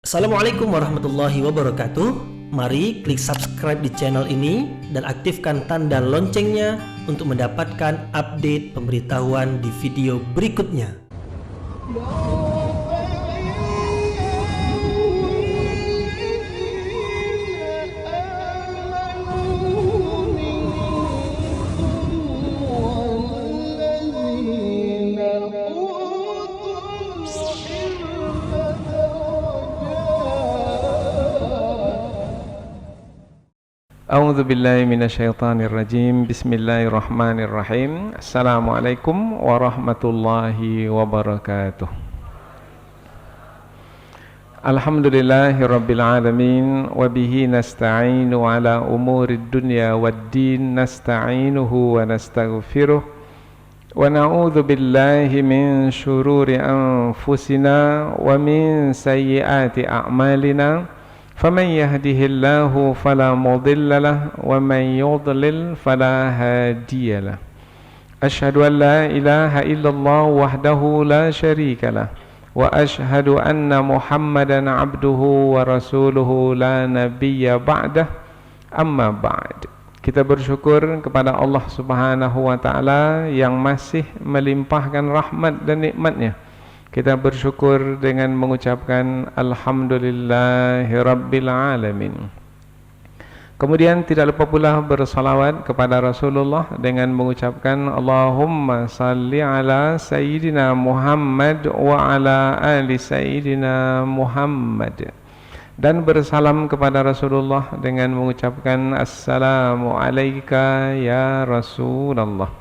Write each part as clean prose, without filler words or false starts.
Assalamualaikum warahmatullahi wabarakatuh. Mari klik subscribe di channel ini dan aktifkan tanda loncengnya untuk mendapatkan update pemberitahuan di video berikutnya. A'udzu billahi minasyaitonir rajim. Bismillahirrahmanirrahim. Assalamualaikum warahmatullahi wabarakatuh. Alhamdulillahirabbil alamin wa bihi nasta'inu ala umurid dunya waddin nasta'inuhu wa nastaghfiruh wa na'udzu billahi min syururi anfusina wa min sayyiati a'malina. فمن يهده الله فلا مضل له ومن يضلل فلا هادي له أشهد أن لا إله إلا الله وحده لا شريك له وأشهد أن محمدا عبده ورسوله لا نبي بعده أما بعد. Kita bersyukur kepada Allah Subhanahu wa taala yang masih melimpahkan rahmat dan nikmatnya. Kita bersyukur dengan mengucapkan Alhamdulillahi Rabbil Alamin. Kemudian tidak lupa pula bersalawat kepada Rasulullah dengan mengucapkan Allahumma salli ala Sayyidina Muhammad wa ala ali Sayyidina Muhammad. Dan bersalam kepada Rasulullah dengan mengucapkan Assalamu alayka ya Rasulullah.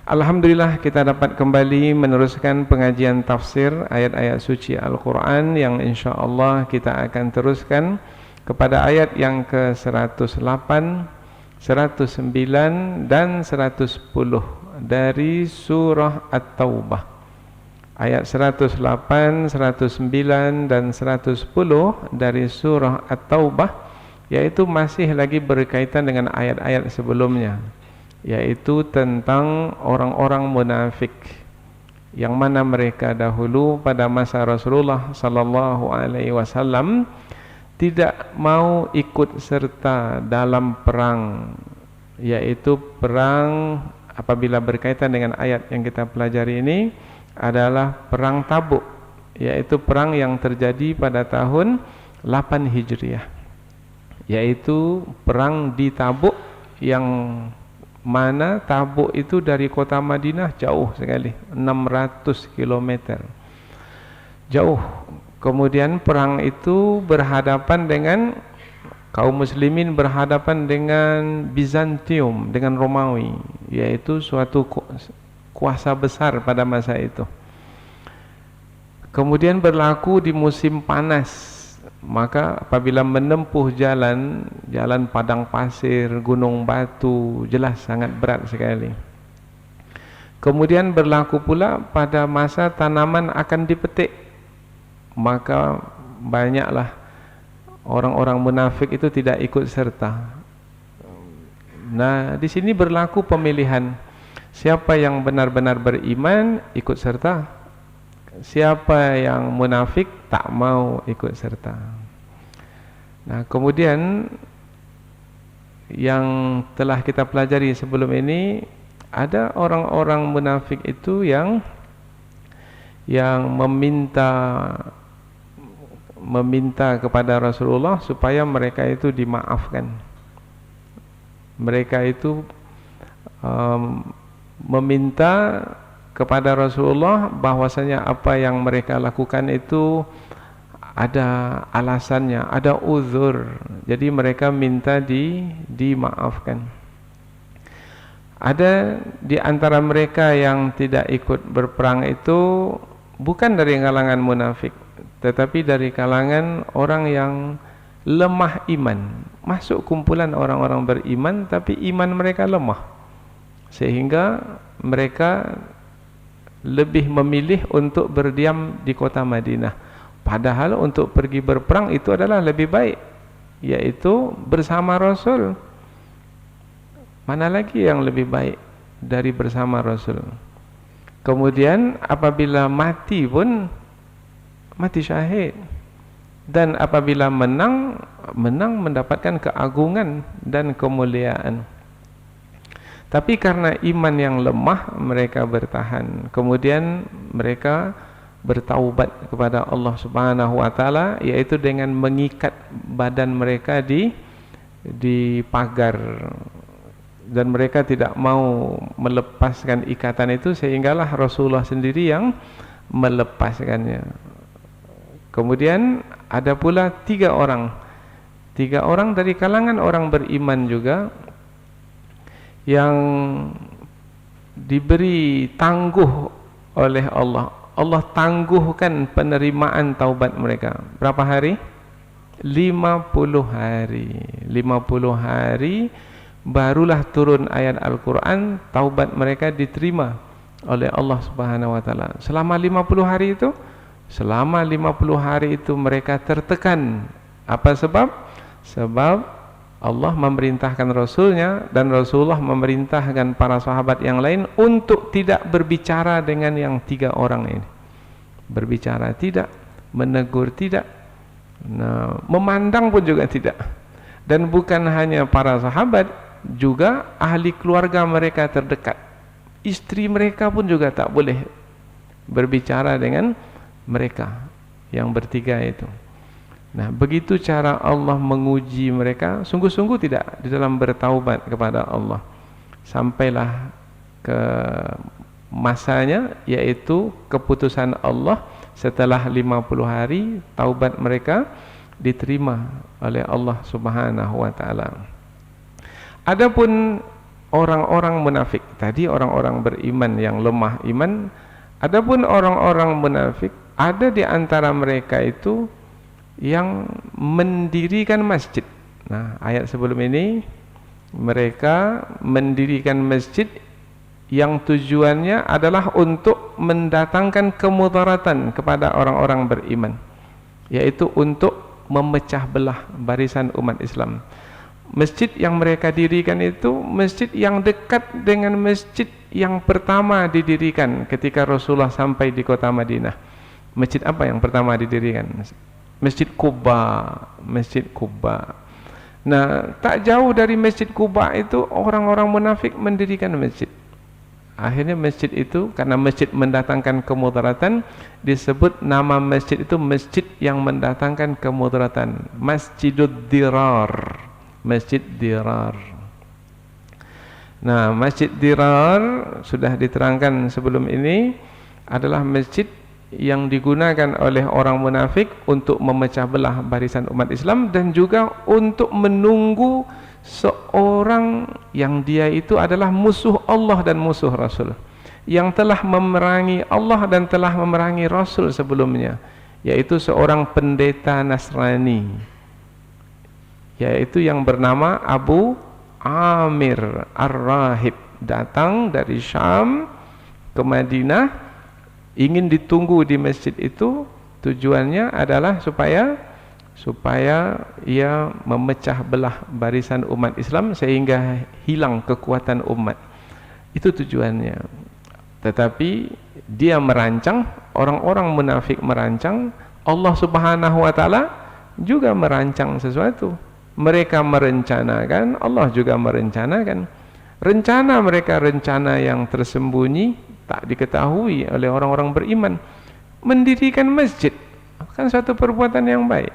Alhamdulillah kita dapat kembali meneruskan pengajian tafsir ayat-ayat suci Al-Quran yang insyaAllah kita akan teruskan kepada ayat yang ke-108, 109 dan 110 dari surah At-Taubah. Ayat 108, 109 dan 110 dari surah At-Taubah, yaitu masih lagi berkaitan dengan ayat-ayat sebelumnya, yaitu tentang orang-orang munafik yang mana mereka dahulu pada masa Rasulullah sallallahu alaihi wasallam tidak mau ikut serta dalam perang, yaitu perang apabila berkaitan dengan ayat yang kita pelajari ini adalah perang Tabuk, yaitu perang yang terjadi pada tahun 8 Hijriah, yaitu perang di Tabuk yang mana Tabuk itu dari kota Madinah jauh sekali, 600 km jauh. Kemudian perang itu berhadapan dengan kaum muslimin, berhadapan dengan Bizantium, dengan Romawi, yaitu suatu kuasa besar pada masa itu. Kemudian berlaku di musim panas. Maka apabila menempuh jalan padang pasir, gunung batu, jelas sangat berat sekali. Kemudian berlaku pula pada masa tanaman akan dipetik, maka banyaklah orang-orang munafik itu tidak ikut serta. Nah, di sini berlaku pemilihan. Siapa yang benar-benar beriman ikut serta, siapa yang munafik tak mau ikut serta. Nah, kemudian yang telah kita pelajari sebelum ini, ada orang-orang munafik itu yang meminta kepada Rasulullah supaya mereka itu dimaafkan. Mereka itu meminta kepada Rasulullah bahwasanya apa yang mereka lakukan itu ada alasannya, ada uzur. Jadi mereka minta dimaafkan. Ada di antara mereka yang tidak ikut berperang itu bukan dari kalangan munafik, tetapi dari kalangan orang yang lemah iman. Masuk kumpulan orang-orang beriman tapi iman mereka lemah, sehingga mereka lebih memilih untuk berdiam di kota Madinah, padahal untuk pergi berperang itu adalah lebih baik, yaitu bersama Rasul. Mana lagi yang lebih baik dari bersama Rasul? Kemudian apabila mati pun mati syahid, dan apabila menang mendapatkan keagungan dan kemuliaan. Tapi karena iman yang lemah mereka bertahan. Kemudian mereka bertaubat kepada Allah Subhanahu wa taala, yaitu dengan mengikat badan mereka di pagar, dan mereka tidak mau melepaskan ikatan itu, sehinggalah Rasulullah sendiri yang melepaskannya. Kemudian ada pula tiga orang dari kalangan orang beriman juga yang diberi tangguh oleh Allah. Allah tangguhkan penerimaan taubat mereka. Berapa hari? 50 hari. 50 hari barulah turun ayat Al-Quran, taubat mereka diterima oleh Allah Subhanahu wa taala. Selama 50 hari itu, mereka tertekan. Apa sebab? Sebab Allah memerintahkan Rasulnya dan Rasulullah memerintahkan para sahabat yang lain untuk tidak berbicara dengan yang tiga orang ini. Berbicara tidak, menegur tidak, memandang pun juga tidak. Dan bukan hanya para sahabat, juga ahli keluarga mereka terdekat. Istri mereka pun juga tak boleh berbicara dengan mereka yang bertiga itu. Nah, begitu cara Allah menguji mereka, sungguh-sungguh tidak di dalam bertaubat kepada Allah. Sampailah ke masanya, yaitu keputusan Allah setelah 50 hari taubat mereka diterima oleh Allah Subhanahu wa taala. Adapun orang-orang munafik, tadi orang-orang beriman yang lemah iman. Adapun orang-orang munafik, ada di antara mereka itu yang mendirikan masjid. Nah, ayat sebelum ini mereka mendirikan masjid yang tujuannya adalah untuk mendatangkan kemudaratan kepada orang-orang beriman, yaitu untuk memecah belah barisan umat Islam. Masjid yang mereka dirikan itu masjid yang dekat dengan masjid yang pertama didirikan ketika Rasulullah sampai di kota Madinah. Masjid apa yang pertama didirikan? Masjid Quba. Masjid Quba. Nah, tak jauh dari Masjid Quba itu orang-orang munafik mendirikan masjid. Akhirnya masjid itu, karena masjid mendatangkan kemudaratan, disebut nama masjid itu masjid yang mendatangkan kemudaratan. Masjidud Dirar. Masjid Dirar. Nah, Masjid Dirar sudah diterangkan sebelum ini adalah masjid yang digunakan oleh orang munafik untuk memecah belah barisan umat Islam, dan juga untuk menunggu seorang yang dia itu adalah musuh Allah dan musuh Rasul, yang telah memerangi Allah dan telah memerangi Rasul sebelumnya, yaitu seorang pendeta Nasrani, yaitu yang bernama Abu Amir Ar-Rahib, datang dari Syam ke Madinah, ingin ditunggu di masjid itu. Tujuannya adalah supaya ia memecah belah barisan umat Islam sehingga hilang kekuatan umat. Itu tujuannya. Tetapi dia merancang, orang-orang munafik merancang, Allah Subhanahu wa taala juga merancang sesuatu. Mereka merencanakan, Allah juga merencanakan. Rencana mereka rencana yang tersembunyi, tak diketahui oleh orang-orang beriman. Mendirikan masjid kan suatu perbuatan yang baik,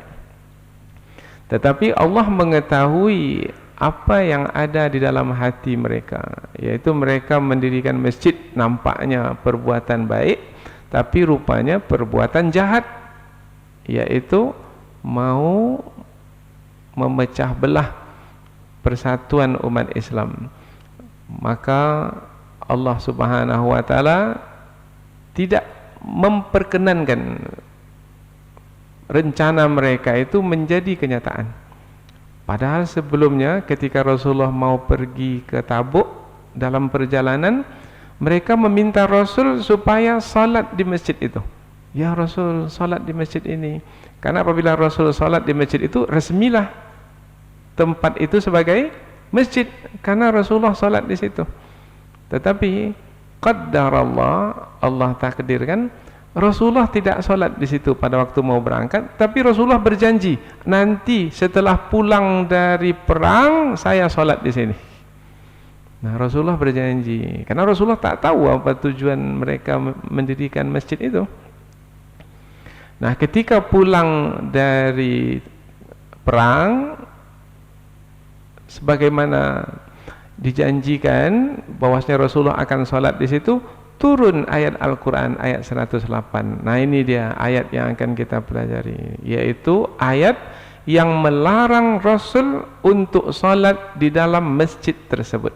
tetapi Allah mengetahui apa yang ada di dalam hati mereka, yaitu mereka mendirikan masjid nampaknya perbuatan baik, tapi rupanya perbuatan jahat, yaitu mau memecah belah persatuan umat Islam. Maka Allah Subhanahu wa taala tidak memperkenankan rencana mereka itu menjadi kenyataan. Padahal sebelumnya ketika Rasulullah mau pergi ke Tabuk dalam perjalanan, mereka meminta Rasul supaya salat di masjid itu. Ya Rasul, salat di masjid ini. Karena apabila Rasul salat di masjid itu, resmilah tempat itu sebagai masjid, karena Rasulullah salat di situ. Tetapi qaddarallah, Allah takdirkan, Rasulullah tidak sholat di situ pada waktu mau berangkat, tapi Rasulullah berjanji, nanti setelah pulang dari perang saya sholat di sini. Nah, Rasulullah berjanji, karena Rasulullah tak tahu apa tujuan mereka mendirikan masjid itu. Nah, ketika pulang dari perang, sebagaimana dijanjikan bahwasanya Rasulullah akan sholat di situ, turun ayat Al-Quran ayat 108. Nah, ini dia ayat yang akan kita pelajari, yaitu ayat yang melarang Rasul untuk sholat di dalam masjid tersebut.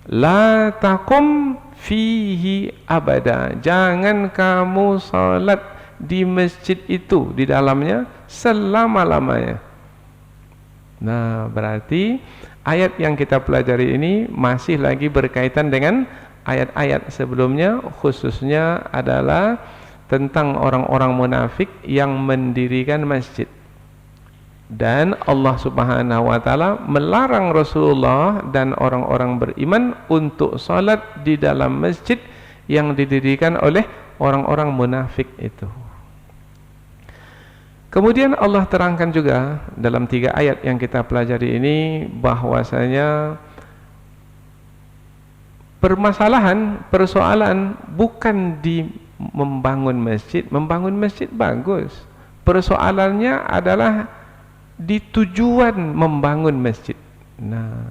La taqum fihi abada, jangan kamu sholat di masjid itu, di dalamnya selama-lamanya. Nah, berarti ayat yang kita pelajari ini masih lagi berkaitan dengan ayat-ayat sebelumnya, khususnya adalah tentang orang-orang munafik yang mendirikan masjid. Dan Allah Subhanahu wa taala melarang Rasulullah dan orang-orang beriman untuk salat di dalam masjid yang didirikan oleh orang-orang munafik itu. Kemudian Allah terangkan juga dalam 3 ayat yang kita pelajari ini bahwasanya persoalan bukan di membangun masjid. Membangun masjid bagus. Persoalannya adalah di tujuan membangun masjid. Nah,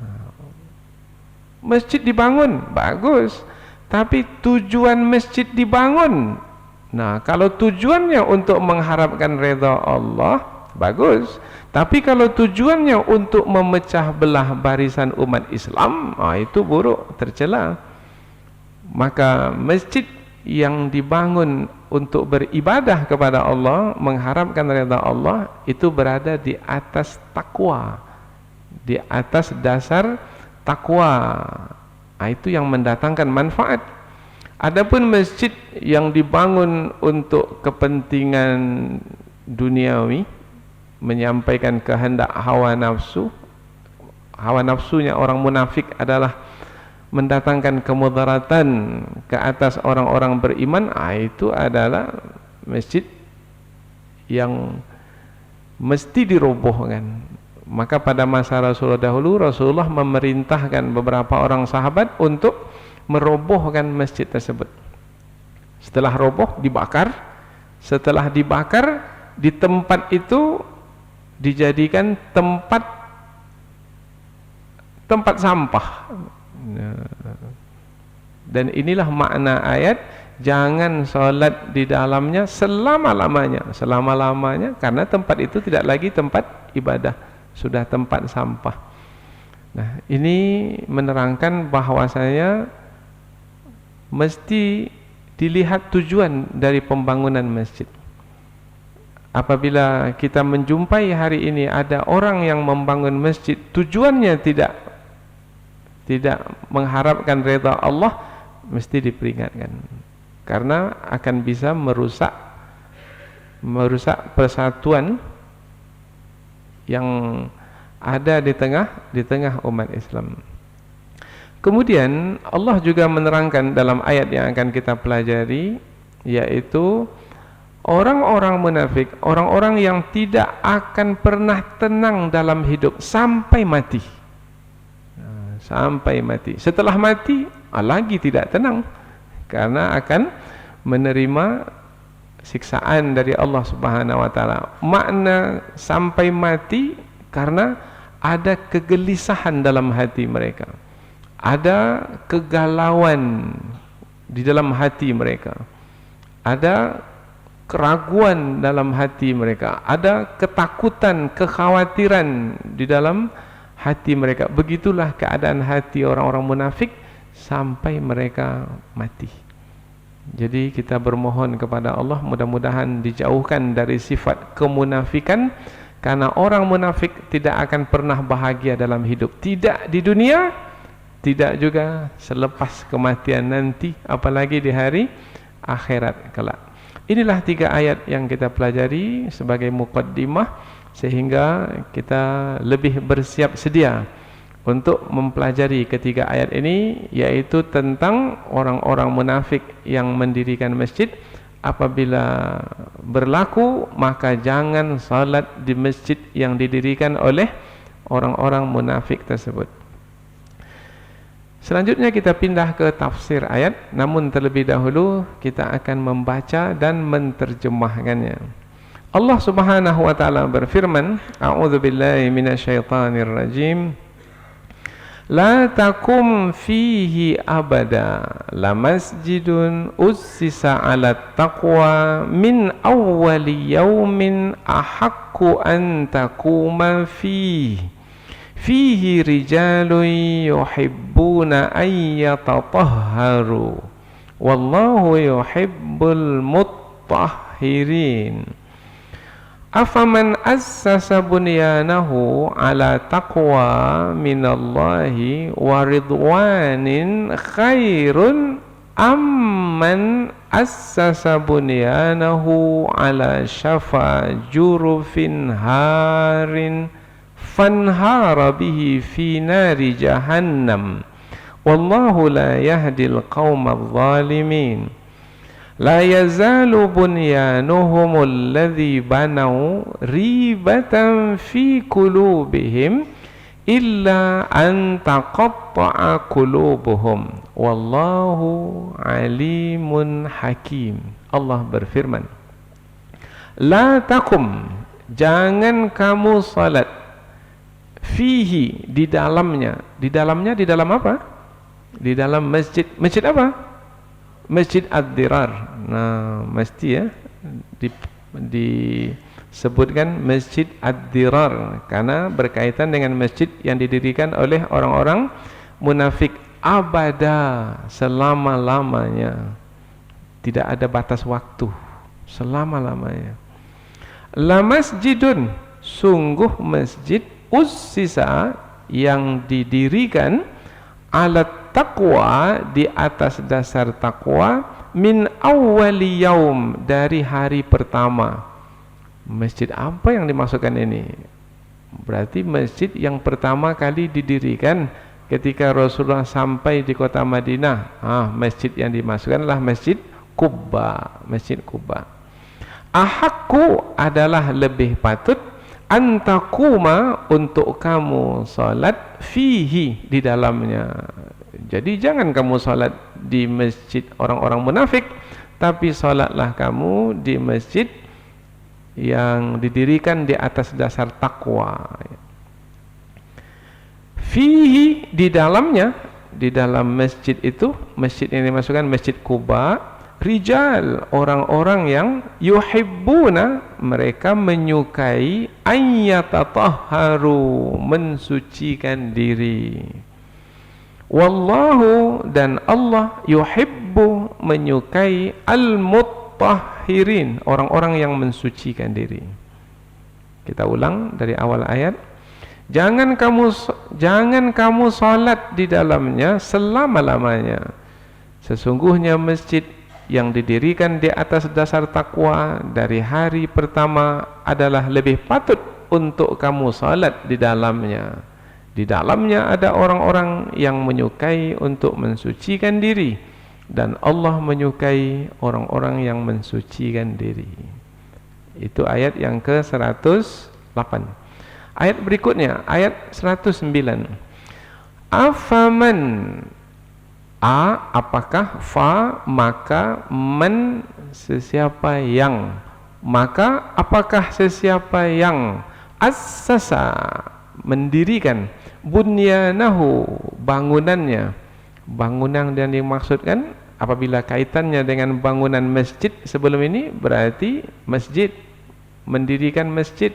masjid dibangun bagus, tapi tujuan masjid dibangun. Nah, kalau tujuannya untuk mengharapkan redha Allah, bagus. Tapi kalau tujuannya untuk memecah belah barisan umat Islam, itu buruk, tercela. Maka masjid yang dibangun untuk beribadah kepada Allah, mengharapkan redha Allah, itu berada di atas takwa, di atas dasar takwa. Itu yang mendatangkan manfaat. Adapun masjid yang dibangun untuk kepentingan duniawi, menyampaikan kehendak hawa nafsunya orang munafik adalah mendatangkan kemudaratan ke atas orang-orang beriman, itu adalah masjid yang mesti dirobohkan. Maka pada masa Rasulullah dahulu, Rasulullah memerintahkan beberapa orang sahabat untuk merobohkan masjid tersebut. Setelah roboh, dibakar. Setelah dibakar, di tempat itu dijadikan tempat sampah. Dan inilah makna ayat, jangan sholat di dalamnya selama-lamanya. Selama-lamanya karena tempat itu tidak lagi tempat ibadah, sudah tempat sampah. Nah, ini menerangkan bahwasanya mesti dilihat tujuan dari pembangunan masjid. Apabila kita menjumpai hari ini ada orang yang membangun masjid, tujuannya tidak mengharapkan redha Allah, mesti diperingatkan, karena akan bisa merusak persatuan yang ada di tengah umat Islam. Kemudian Allah juga menerangkan dalam ayat yang akan kita pelajari, yaitu orang-orang munafik, orang-orang yang tidak akan pernah tenang dalam hidup sampai mati. Sampai mati. Setelah mati lagi tidak tenang, karena akan menerima siksaan dari Allah Subhanahu wa taala. Makna sampai mati karena ada kegelisahan dalam hati mereka, ada kegalauan di dalam hati mereka, ada keraguan dalam hati mereka, ada ketakutan, kekhawatiran di dalam hati mereka. Begitulah keadaan hati orang-orang munafik sampai mereka mati. Jadi kita bermohon kepada Allah, mudah-mudahan dijauhkan dari sifat kemunafikan, karena orang munafik tidak akan pernah bahagia dalam hidup, tidak di dunia, tidak juga selepas kematian nanti, apalagi di hari akhirat kelak. Inilah 3 ayat yang kita pelajari sebagai muqaddimah, sehingga kita lebih bersiap sedia untuk mempelajari ketiga ayat ini, yaitu tentang orang-orang munafik yang mendirikan masjid. apabila berlaku, maka jangan salat di masjid yang didirikan oleh orang-orang munafik tersebut. Selanjutnya kita pindah ke tafsir ayat, namun terlebih dahulu kita akan membaca dan menterjemahkannya. Allah Subhanahu wa taala berfirman, A'udzu billahi minasyaitonir rajim. La takum fihi abada la masjidun ussisa ala taqwa min awwali yaumin ahaqqu an takuma fihi rijalun yuhibbuna an yatatahharu wallahu yuhibbul mutahhirin. Afaman assasa bunyanahu ala taqwa minallahi wa ridwanin khairun amman assasa bunyanahu ala syafa jurufin harin fanhara bihi fi nari jahannam wallahu la yahdil qaumadh dhalimin. La yazalu bunyanuhum alladhi banau ribatan fi qulubihim illa an taqatta'a qulubuhum wallahu alimun hakim. Allah berfirman, la takum, jangan kamu salat, fihi, di dalamnya. Di dalamnya, di dalam apa? Di dalam masjid. Masjid apa? Masjid Ad-Dirar. Nah, mesti ya disebutkan Masjid Ad-Dirar karena berkaitan dengan masjid yang didirikan oleh orang-orang munafik. Abada, selama-lamanya. Tidak ada batas waktu, selama-lamanya. La masjidun, sungguh masjid, ussisa, yang didirikan, alat taqwa, di atas dasar taqwa, min awwali yaum, dari hari pertama. Masjid apa yang dimasukkan ini? Berarti masjid yang pertama kali didirikan ketika Rasulullah sampai di kota Madinah. Masjid yang dimasukkanlah Masjid Quba. Masjid Quba. Ahakku, adalah lebih patut, antakuma, untuk kamu salat, fihi, di dalamnya. Jadi jangan kamu salat di masjid orang-orang munafik, tapi salatlah kamu di masjid yang didirikan di atas dasar takwa. Fihi, di dalamnya, di dalam masjid itu, masjid yang dimasukkan Masjid Quba, rijal, orang-orang yang yuhibbuna, mereka menyukai, ayyatatahharu, mensucikan diri. Wallahu, dan Allah, yuhibbu, menyukai, al-mutahhirin, orang-orang yang mensucikan diri. Kita ulang dari awal ayat. Jangan kamu salat di dalamnya selama-lamanya. Sesungguhnya masjid yang didirikan di atas dasar takwa dari hari pertama adalah lebih patut untuk kamu salat di dalamnya. Di dalamnya ada orang-orang yang menyukai untuk mensucikan diri, dan Allah menyukai orang-orang yang mensucikan diri. Itu ayat yang ke-108. Ayat berikutnya, ayat 109. Afaman, apakah, fa, maka, man, sesiapa yang, maka apakah sesiapa yang, assasa, mendirikan, bunyanahu, bangunannya. Bangunan yang dimaksudkan apabila kaitannya dengan bangunan masjid sebelum ini, berarti masjid, mendirikan masjid.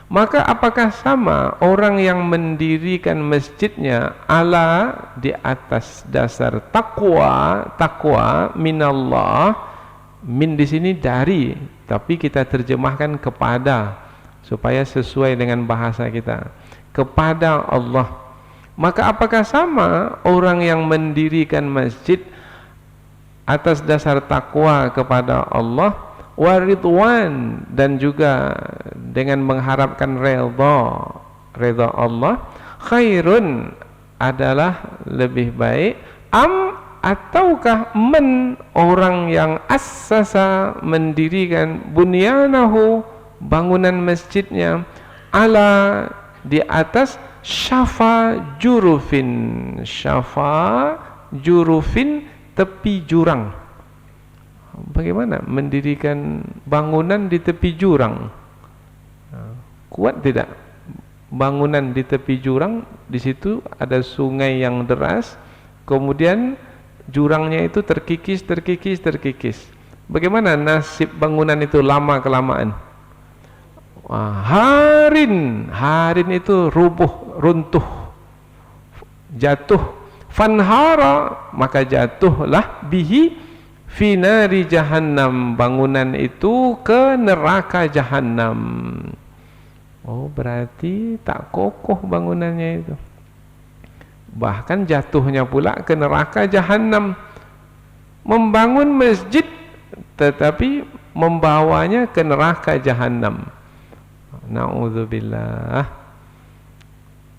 Maka apakah sama orang yang mendirikan masjidnya ala, di atas dasar takwa, takwa minallah, min di sini dari, tapi kita terjemahkan kepada supaya sesuai dengan bahasa kita, kepada Allah. Maka apakah sama orang yang mendirikan masjid atas dasar takwa kepada Allah, waridwan, dan juga dengan mengharapkan redha Allah, khairun, adalah lebih baik, am, ataukah orang yang assasa mendirikan bunyanahu bangunan masjidnya ala di atas syafa jurufin tepi jurang. Bagaimana mendirikan bangunan di tepi jurang? Kuat tidak bangunan di tepi jurang? Di situ ada sungai yang deras, kemudian jurangnya itu terkikis. Bagaimana nasib bangunan itu lama kelamaan? Harin itu runtuh, jatuh. Fanhara, maka jatuhlah bihi finari jahannam, bangunan itu ke neraka jahannam. Oh, berarti tak kokoh bangunannya itu. Bahkan jatuhnya pula ke neraka jahannam. Membangun masjid tetapi membawanya ke neraka jahannam. Na'udzubillah.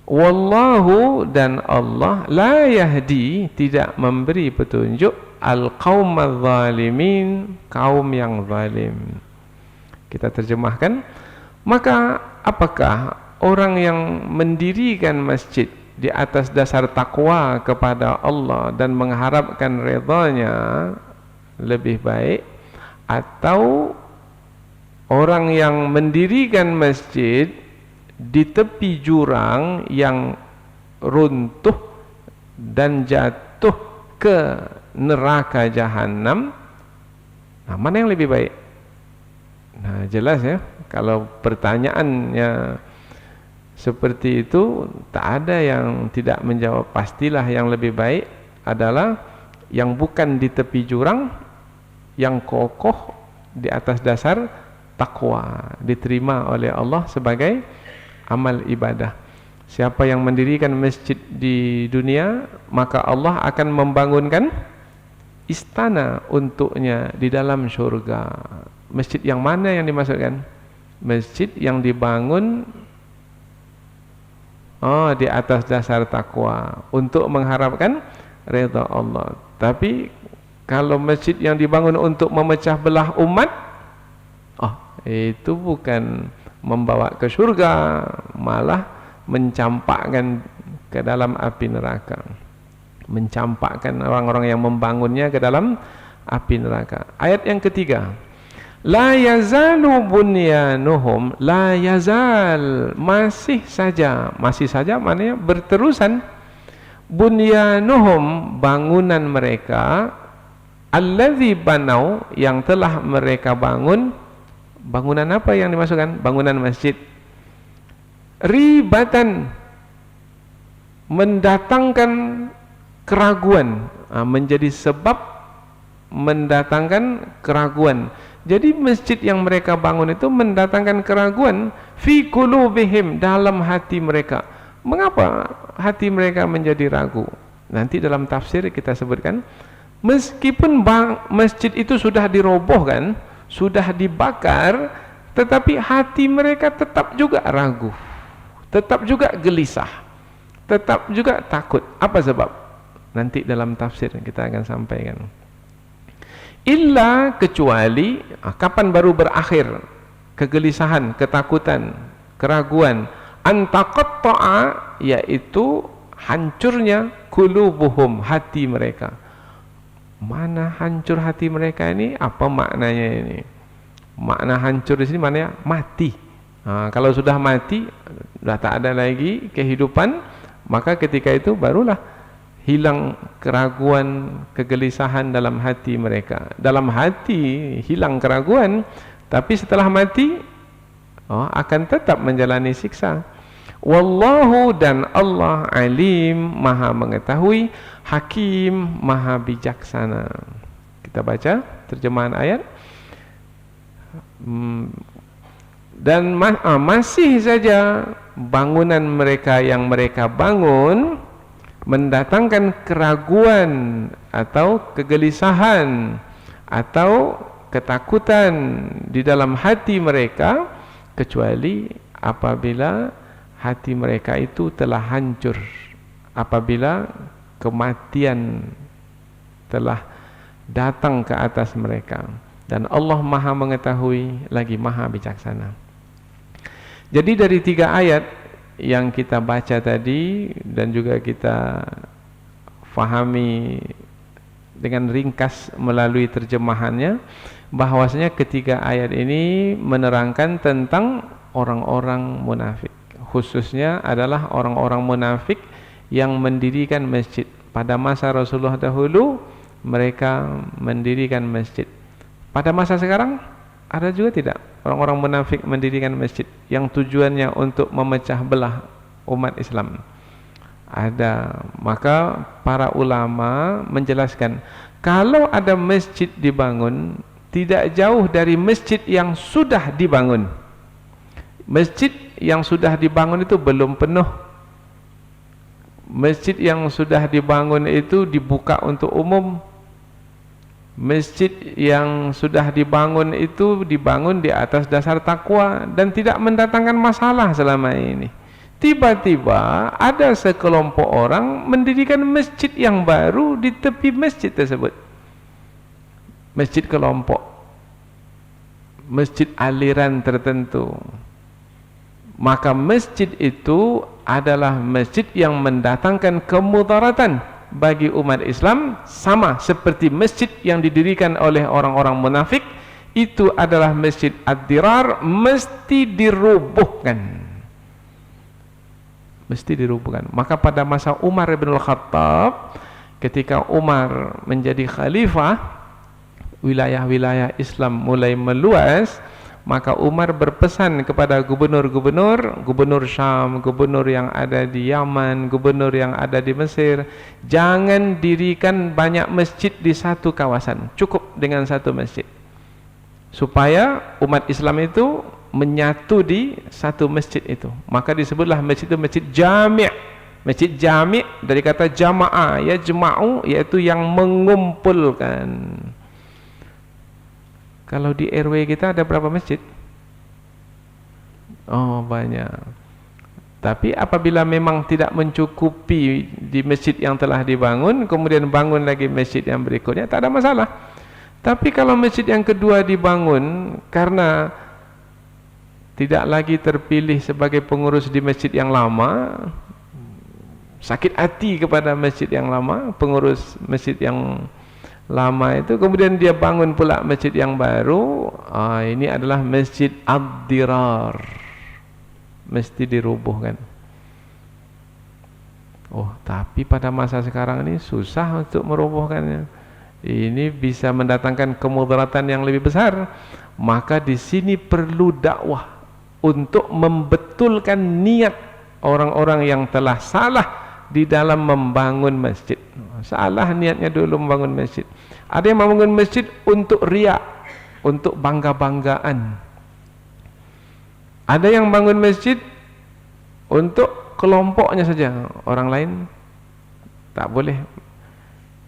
Wallahu, dan Allah la yahdi, tidak memberi petunjuk al-qaumaz zalimin, kaum yang zalim. Kita terjemahkan, maka apakah orang yang mendirikan masjid di atas dasar takwa kepada Allah dan mengharapkan redha-Nya lebih baik, atau orang yang mendirikan masjid di tepi jurang yang runtuh dan jatuh ke neraka jahanam? Nah, mana yang lebih baik? Nah, jelas ya, kalau pertanyaannya seperti itu, tak ada yang tidak menjawab. Pastilah yang lebih baik adalah yang bukan di tepi jurang, yang kokoh di atas dasar takwa, diterima oleh Allah sebagai amal ibadah. Siapa yang mendirikan masjid di dunia, maka Allah akan membangunkan istana untuknya di dalam surga. Masjid yang mana yang dimaksudkan? Masjid yang dibangun di atas dasar takwa untuk mengharapkan redha Allah. Tapi kalau masjid yang dibangun untuk memecah belah umat, itu bukan membawa ke surga, malah mencampakkan ke dalam api neraka, mencampakkan orang-orang yang membangunnya ke dalam api neraka. Ayat yang ketiga, la yazalu bunyanuhum, la yazal, masih saja maknanya berterusan, bunyanuhum, bangunan mereka, allazi banau, yang telah mereka bangun. Bangunan apa yang dimasukkan? Bangunan masjid. Ribatan, mendatangkan keraguan, menjadi sebab mendatangkan keraguan. Jadi masjid yang mereka bangun itu mendatangkan keraguan fi qulubihim, dalam hati mereka. Mengapa hati mereka menjadi ragu? Nanti dalam tafsir kita sebutkan, meskipun masjid itu sudah dirobohkan, sudah dibakar, tetapi hati mereka tetap juga ragu, tetap juga gelisah, tetap juga takut. Apa sebab? Nanti dalam tafsir kita akan sampaikan. Illa, kecuali, kapan baru berakhir kegelisahan, ketakutan, keraguan? Antaqatta'a, yaitu hancurnya qulubuhum, hati mereka. Mana hancur hati mereka ini? Apa maknanya ini? Makna hancur di sini maknanya mati. Kalau sudah mati, sudah tak ada lagi kehidupan, maka ketika itu barulah hilang keraguan, kegelisahan dalam hati mereka. Dalam hati hilang keraguan, tapi setelah mati akan tetap menjalani siksa. Wallahu, dan Allah alim, maha mengetahui, hakim, maha bijaksana. Kita baca terjemahan ayat. Dan masih saja bangunan mereka yang mereka bangun mendatangkan keraguan atau kegelisahan atau ketakutan di dalam hati mereka, kecuali apabila hati mereka itu telah hancur, apabila kematian telah datang ke atas mereka, dan Allah Maha mengetahui lagi Maha bijaksana. Jadi dari 3 ayat yang kita baca tadi dan juga kita fahami dengan ringkas melalui terjemahannya, bahwasanya ketiga ayat ini menerangkan tentang orang-orang munafik, khususnya adalah orang-orang munafik yang mendirikan masjid. Pada masa Rasulullah dahulu mereka mendirikan masjid. Pada masa sekarang ada juga tidak orang-orang munafik mendirikan masjid yang tujuannya untuk memecah belah umat Islam? Ada. Maka para ulama menjelaskan, kalau ada masjid dibangun tidak jauh dari masjid yang sudah dibangun. Masjid yang sudah dibangun itu belum penuh. Masjid yang sudah dibangun itu dibuka untuk umum. Masjid yang sudah dibangun itu dibangun di atas dasar takwa dan tidak mendatangkan masalah selama ini. Tiba-tiba ada sekelompok orang mendirikan masjid yang baru di tepi masjid tersebut. Masjid kelompok, masjid aliran tertentu. Maka masjid itu adalah masjid yang mendatangkan kemudaratan bagi umat Islam, sama seperti masjid yang didirikan oleh orang-orang munafik. Itu adalah masjid ad-dirar, mesti dirubuhkan. Mesti dirubuhkan. Maka pada masa Umar bin Al-Khattab, ketika Umar menjadi khalifah, wilayah-wilayah Islam mulai meluas, maka Umar berpesan kepada gubernur Syam, gubernur yang ada di Yaman, gubernur yang ada di Mesir, jangan dirikan banyak masjid di satu kawasan, cukup dengan satu masjid, supaya umat Islam itu menyatu di satu masjid itu. Maka disebutlah masjid itu masjid jami'. Masjid jami' dari kata jama'a, ya jema'u, yaitu yang mengumpulkan. Kalau di RW kita ada berapa masjid? Oh, banyak. Tapi apabila memang tidak mencukupi di masjid yang telah dibangun, kemudian bangun lagi masjid yang berikutnya, tak ada masalah. Tapi kalau masjid yang kedua dibangun karena tidak lagi terpilih sebagai pengurus di masjid yang lama, sakit hati kepada masjid yang lama, pengurus masjid yang lama itu, kemudian dia bangun pula masjid yang baru, ini adalah masjid ad-dirar, mesti dirubuhkan. Oh, tapi pada masa sekarang ini susah untuk merubuhkannya. Ini bisa mendatangkan kemudaratan yang lebih besar. Maka di sini perlu dakwah untuk membetulkan niat orang-orang yang telah salah di dalam membangun masjid. Salah niatnya dulu membangun masjid. Ada yang membangun masjid untuk riya, untuk bangga-banggaan. Ada yang bangun masjid untuk kelompoknya saja, orang lain tak boleh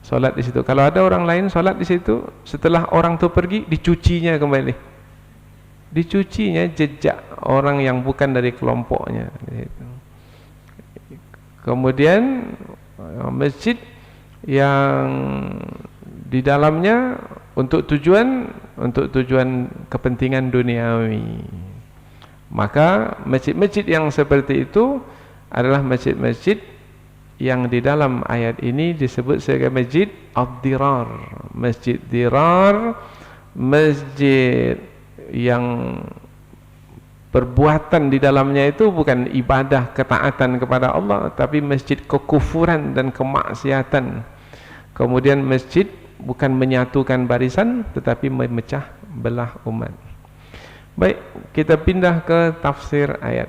solat di situ. Kalau ada orang lain solat di situ, setelah orang itu pergi, dicucinya kembali. Dicucinya jejak orang yang bukan dari kelompoknya. Kemudian masjid yang di dalamnya untuk tujuan kepentingan duniawi. Maka masjid-masjid yang seperti itu adalah masjid-masjid yang di dalam ayat ini disebut sebagai masjid ad-dirar. Masjid dirar, masjid yang perbuatan di dalamnya itu bukan ibadah ketaatan kepada Allah, tapi masjid kekufuran dan kemaksiatan. Kemudian masjid bukan menyatukan barisan, tetapi memecah belah umat. Baik, kita pindah ke tafsir ayat.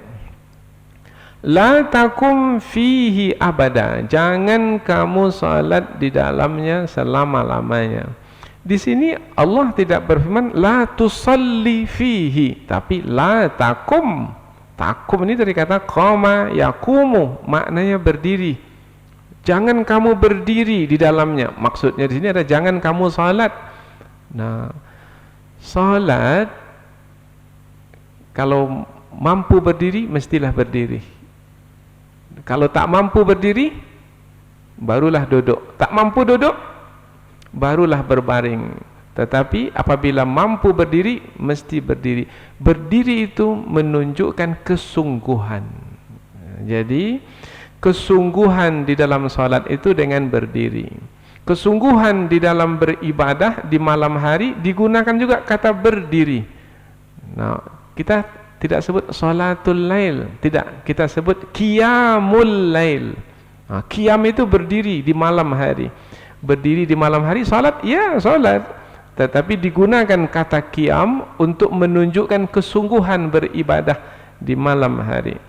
La takum fihi abada, jangan kamu salat di dalamnya selama-lamanya. Di sini Allah tidak berfirman la tusalli fihi, tapi la takum. Takum ini dari kata qama yaqumu, maknanya berdiri. Jangan kamu berdiri di dalamnya. Maksudnya di sini ada jangan kamu salat. Nah, salat kalau mampu berdiri mestilah berdiri. Kalau tak mampu berdiri barulah duduk. Tak mampu duduk barulah berbaring. Tetapi apabila mampu berdiri, mesti berdiri. Berdiri itu menunjukkan kesungguhan. Jadi kesungguhan di dalam salat itu dengan berdiri. Kesungguhan di dalam beribadah di malam hari digunakan juga kata berdiri. Nah, kita tidak sebut salatul lail, tidak, kita sebut qiyamul lail. Nah, qiyam itu berdiri di malam hari. Berdiri di malam hari salat, ya salat. Tetapi digunakan kata qiyam untuk menunjukkan kesungguhan beribadah di malam hari.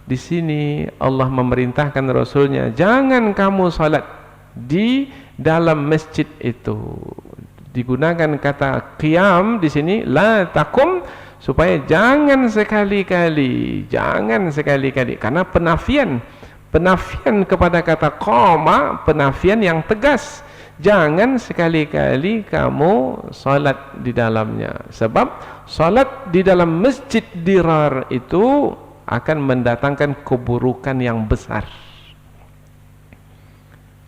Di sini Allah memerintahkan Rasulnya, jangan kamu salat di dalam masjid itu. Digunakan kata qiyam di sini, la takum, supaya jangan sekali-kali, karena penafian kepada kata qama, penafian yang tegas. Jangan sekali-kali kamu salat di dalamnya, sebab salat di dalam masjid dirar itu akan mendatangkan keburukan yang besar.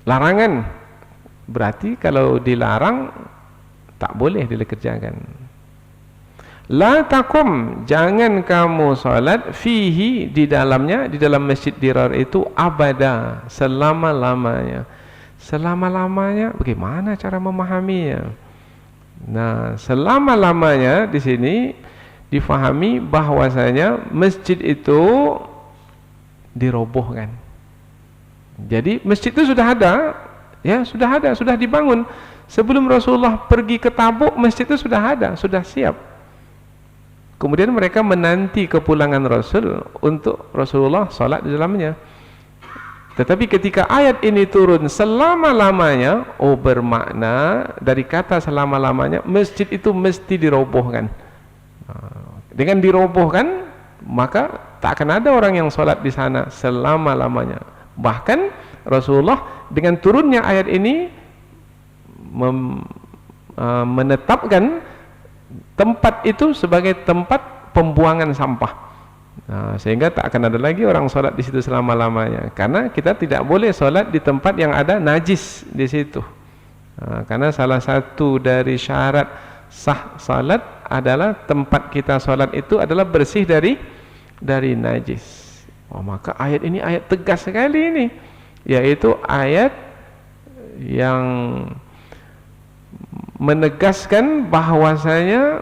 Larangan berarti kalau dilarang tak boleh dikerjakan. La takum, jangan kamu salat fihi, di dalamnya, di dalam masjid dirar itu, abada, selama-lamanya. Selama-lamanya bagaimana cara memahaminya? Nah, selama-lamanya di sini difahami bahwasanya masjid itu dirobohkan. Jadi masjid itu sudah ada, ya sudah ada, sudah dibangun. Sebelum Rasulullah pergi ke Tabuk, masjid itu sudah ada, sudah siap. Kemudian mereka menanti kepulangan Rasul untuk Rasulullah salat di dalamnya. Tetapi ketika ayat ini turun selama-lamanya, oh bermakna dari kata selama-lamanya masjid itu mesti dirobohkan. Dengan dirobohkan, maka tak akan ada orang yang salat di sana selama-lamanya. Bahkan Rasulullah dengan turunnya ayat ini menetapkan tempat itu sebagai tempat pembuangan sampah. Nah, sehingga tak akan ada lagi orang salat di situ selama-lamanya, karena kita tidak boleh salat di tempat yang ada najis di situ. Nah, karena salah satu dari syarat sah salat adalah tempat kita salat itu adalah bersih dari najis. Oh, maka ayat ini ayat tegas sekali ini, yaitu ayat yang menegaskan bahwasanya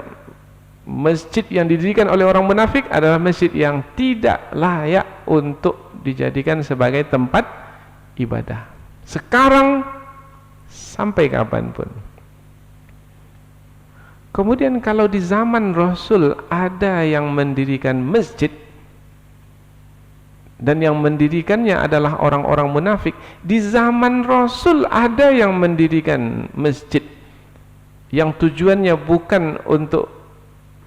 masjid yang didirikan oleh orang munafik adalah masjid yang tidak layak untuk dijadikan sebagai tempat ibadah sekarang sampai kapanpun. Kemudian kalau di zaman Rasul ada yang mendirikan masjid dan yang mendirikannya adalah orang-orang munafik, di zaman Rasul ada yang mendirikan masjid yang tujuannya bukan untuk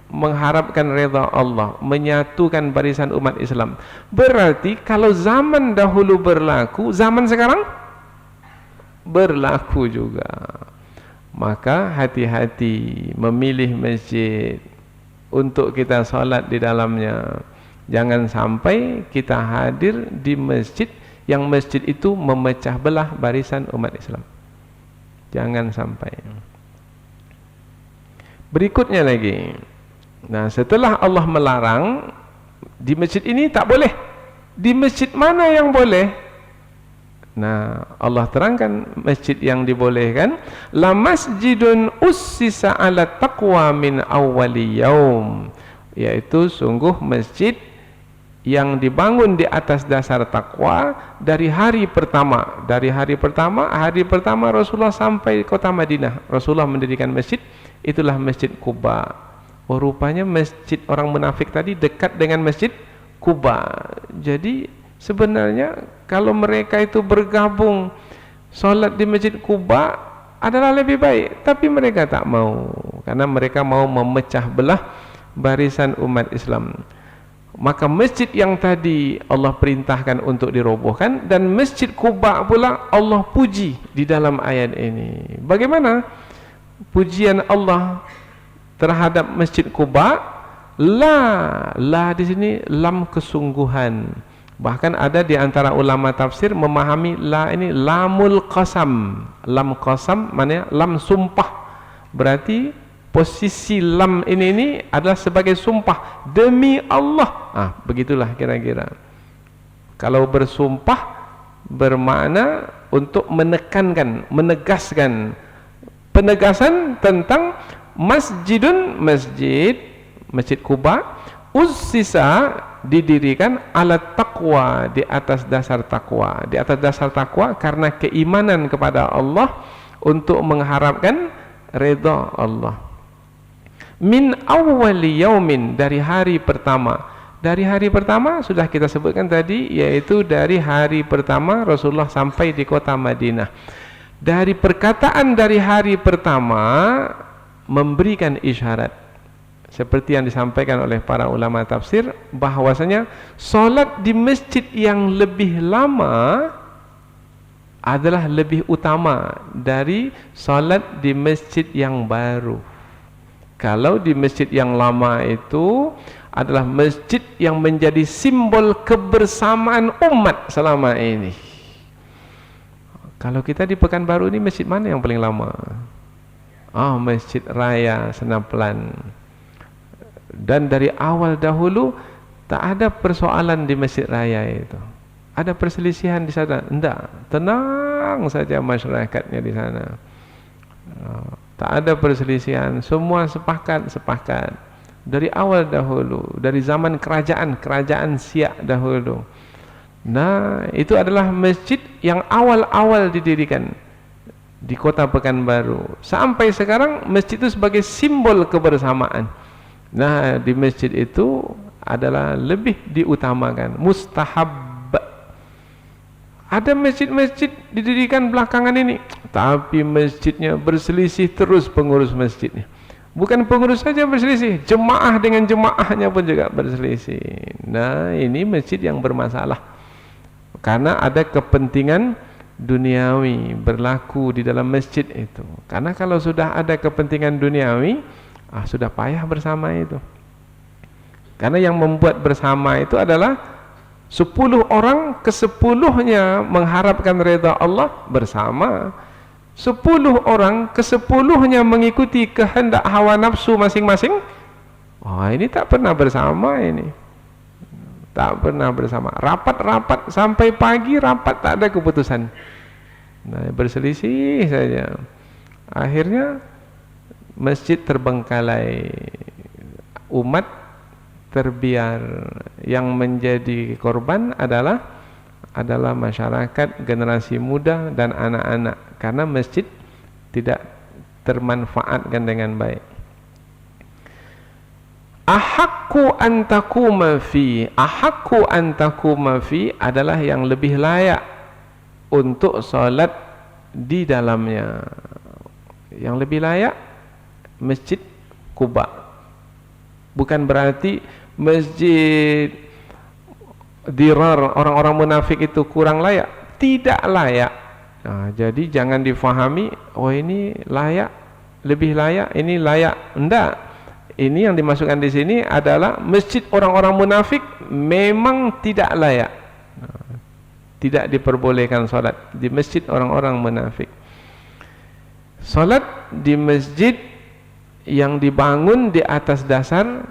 mengharapkan redha Allah, menyatukan barisan umat Islam. Berarti kalau zaman dahulu berlaku, zaman sekarang berlaku juga. Maka hati-hati memilih masjid untuk kita salat di dalamnya. Jangan sampai kita hadir di masjid yang masjid itu memecah belah barisan umat Islam. Jangan sampai. Berikutnya lagi, nah setelah Allah melarang di masjid ini tak boleh, di masjid mana yang boleh? Nah, Allah terangkan masjid yang dibolehkan, la masjidun ussisa ala taqwa min awwali yaum, yaitu sungguh masjid yang dibangun di atas dasar takwa dari hari pertama. Dari hari pertama Rasulullah sampai kota Madinah, Rasulullah mendirikan masjid, itulah Masjid Quba. Oh, rupanya masjid orang munafik tadi dekat dengan Masjid Quba. Jadi sebenarnya kalau mereka itu bergabung salat di Masjid Quba adalah lebih baik, tapi mereka tak mau, karena mereka mau memecah belah barisan umat Islam. Maka masjid yang tadi Allah perintahkan untuk dirobohkan, dan Masjid Quba pula Allah puji di dalam ayat ini. Bagaimana pujian Allah terhadap Masjid Quba? La di sini lam kesungguhan. Bahkan ada di antara ulama tafsir memahami la ini lamul qasam. Lam qasam maknanya lam sumpah. Berarti posisi lam ini adalah sebagai sumpah demi Allah. Begitulah kira-kira. Kalau bersumpah bermakna untuk menekankan, menegaskan penegasan tentang masjid Kuba ussisa didirikan ala taqwa, di atas dasar takwa, di atas dasar takwa karena keimanan kepada Allah untuk mengharapkan redha Allah. Min awwali yaumin, dari hari pertama. Dari hari pertama sudah kita sebutkan tadi, yaitu dari hari pertama Rasulullah sampai di kota Madinah. Dari perkataan dari hari pertama memberikan isyarat seperti yang disampaikan oleh para ulama tafsir, bahwasanya solat di masjid yang lebih lama adalah lebih utama dari solat di masjid yang baru. Kalau di masjid yang lama itu adalah masjid yang menjadi simbol kebersamaan umat selama ini. Kalau kita di Pekanbaru ini, masjid mana yang paling lama? Masjid Raya Senaplan. Dan dari awal dahulu tak ada persoalan di Masjid Raya itu. Ada perselisihan di sana? Enggak, tenang saja masyarakatnya di sana. Tak ada perselisihan, semua sepakat. Dari awal dahulu, dari zaman kerajaan Siak dahulu. Nah, itu adalah masjid yang awal-awal didirikan di kota Pekanbaru. Sampai sekarang masjid itu sebagai simbol kebersamaan. Nah, di masjid itu adalah lebih diutamakan, mustahab. Ada masjid-masjid didirikan belakangan ini, tapi masjidnya berselisih terus pengurus masjidnya. Bukan pengurus saja berselisih, jemaah dengan jemaahnya pun juga berselisih. Nah, ini masjid yang bermasalah karena ada kepentingan duniawi berlaku di dalam masjid itu. Karena kalau sudah ada kepentingan duniawi, sudah payah bersama itu. Karena yang membuat bersama itu adalah 10 orang ke-10-nya mengharapkan redha Allah bersama. 10 orang ke-10-nya mengikuti kehendak hawa nafsu masing-masing. Ini tak pernah bersama ini. Tak pernah bersama. Rapat-rapat sampai pagi, rapat tak ada keputusan. Nah, berselisih saja. Akhirnya masjid terbengkalai, umat terbiar. Yang menjadi korban adalah masyarakat, generasi muda dan anak-anak, karena masjid tidak termanfaatkan dengan baik. Ahakku antakuma fi adalah yang lebih layak untuk salat di dalamnya. Yang lebih layak Masjid Kuba. Bukan berarti masjid Dirar, orang-orang munafik itu kurang layak. Tidak layak. Jadi jangan difahami, ini layak, lebih layak, ini layak. Enggak. Ini yang dimasukkan di sini adalah masjid orang-orang munafik memang tidak layak. Tidak diperbolehkan salat di masjid orang-orang munafik. Salat di masjid yang dibangun di atas dasar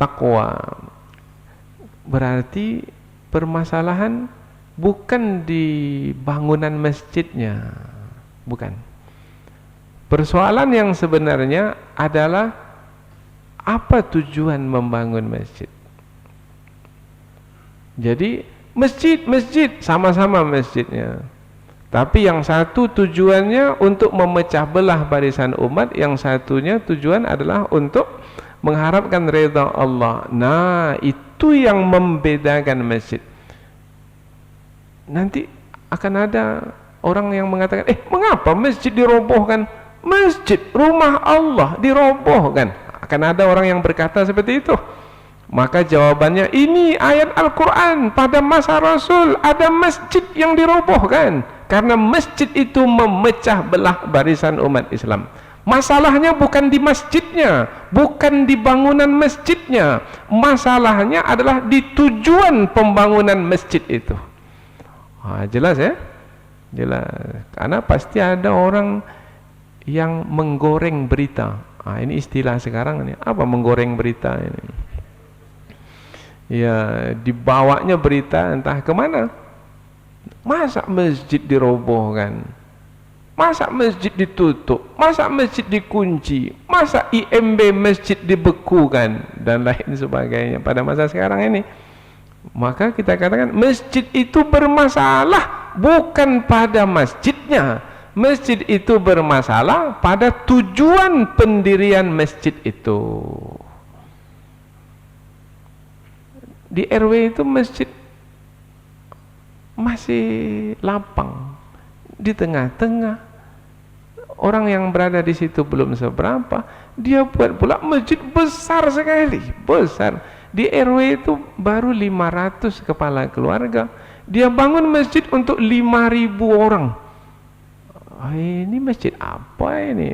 takwa. Berarti permasalahan bukan di bangunan masjidnya, bukan. Persoalan yang sebenarnya adalah apa tujuan membangun masjid. Jadi masjid sama-sama masjidnya, tapi yang satu tujuannya untuk memecah belah barisan umat, yang satunya tujuan adalah untuk mengharapkan redha Allah. Nah, itu yang membedakan masjid. Nanti akan ada orang yang mengatakan, mengapa masjid dirobohkan? Masjid, rumah Allah dirobohkan. Akan ada orang yang berkata seperti itu. Maka jawabannya, ini ayat Al-Quran. Pada masa Rasul ada masjid yang dirobohkan, karena masjid itu memecah belah barisan umat Islam. Masalahnya bukan di masjidnya, bukan di bangunan masjidnya. Masalahnya adalah di tujuan pembangunan masjid itu. Jelas ya? Jelas. Karena pasti ada orang yang menggoreng berita. Ini istilah sekarang ini. Apa menggoreng berita ini? Ya, dibawanya berita entah kemana. Masa masjid dirobohkan? Masa masjid ditutup? Masa masjid dikunci? Masa IMB masjid dibekukan? Dan lain sebagainya pada masa sekarang ini. Maka kita katakan masjid itu bermasalah bukan pada masjidnya. Masjid itu bermasalah pada tujuan pendirian masjid itu. Di RW itu masjid masih lapang, di tengah-tengah. Orang yang berada di situ belum seberapa, dia buat pula masjid besar sekali, besar. Di RW itu baru 500 kepala keluarga. Dia bangun masjid untuk 5.000 orang. Ini masjid apa ini?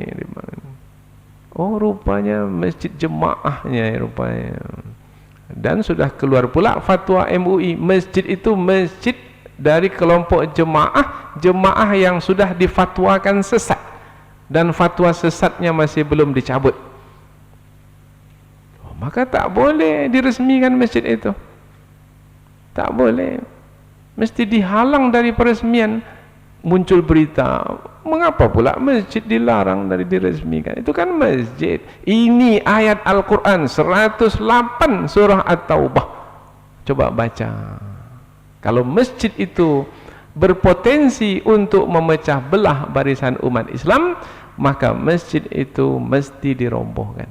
Oh, rupanya masjid jemaahnya rupanya. Dan sudah keluar pula fatwa MUI, masjid itu masjid dari kelompok jemaah yang sudah difatwakan sesat, dan fatwa sesatnya masih belum dicabut. Maka tak boleh diresmikan masjid itu. Tak boleh. Mesti dihalang dari peresmian. Muncul berita, mengapa pula masjid dilarang dari diresmikan? Itu kan masjid. Ini ayat Al-Quran 108 surah At-Taubah. Coba baca. Kalau masjid itu berpotensi untuk memecah belah barisan umat Islam, maka masjid itu mesti dirobohkan.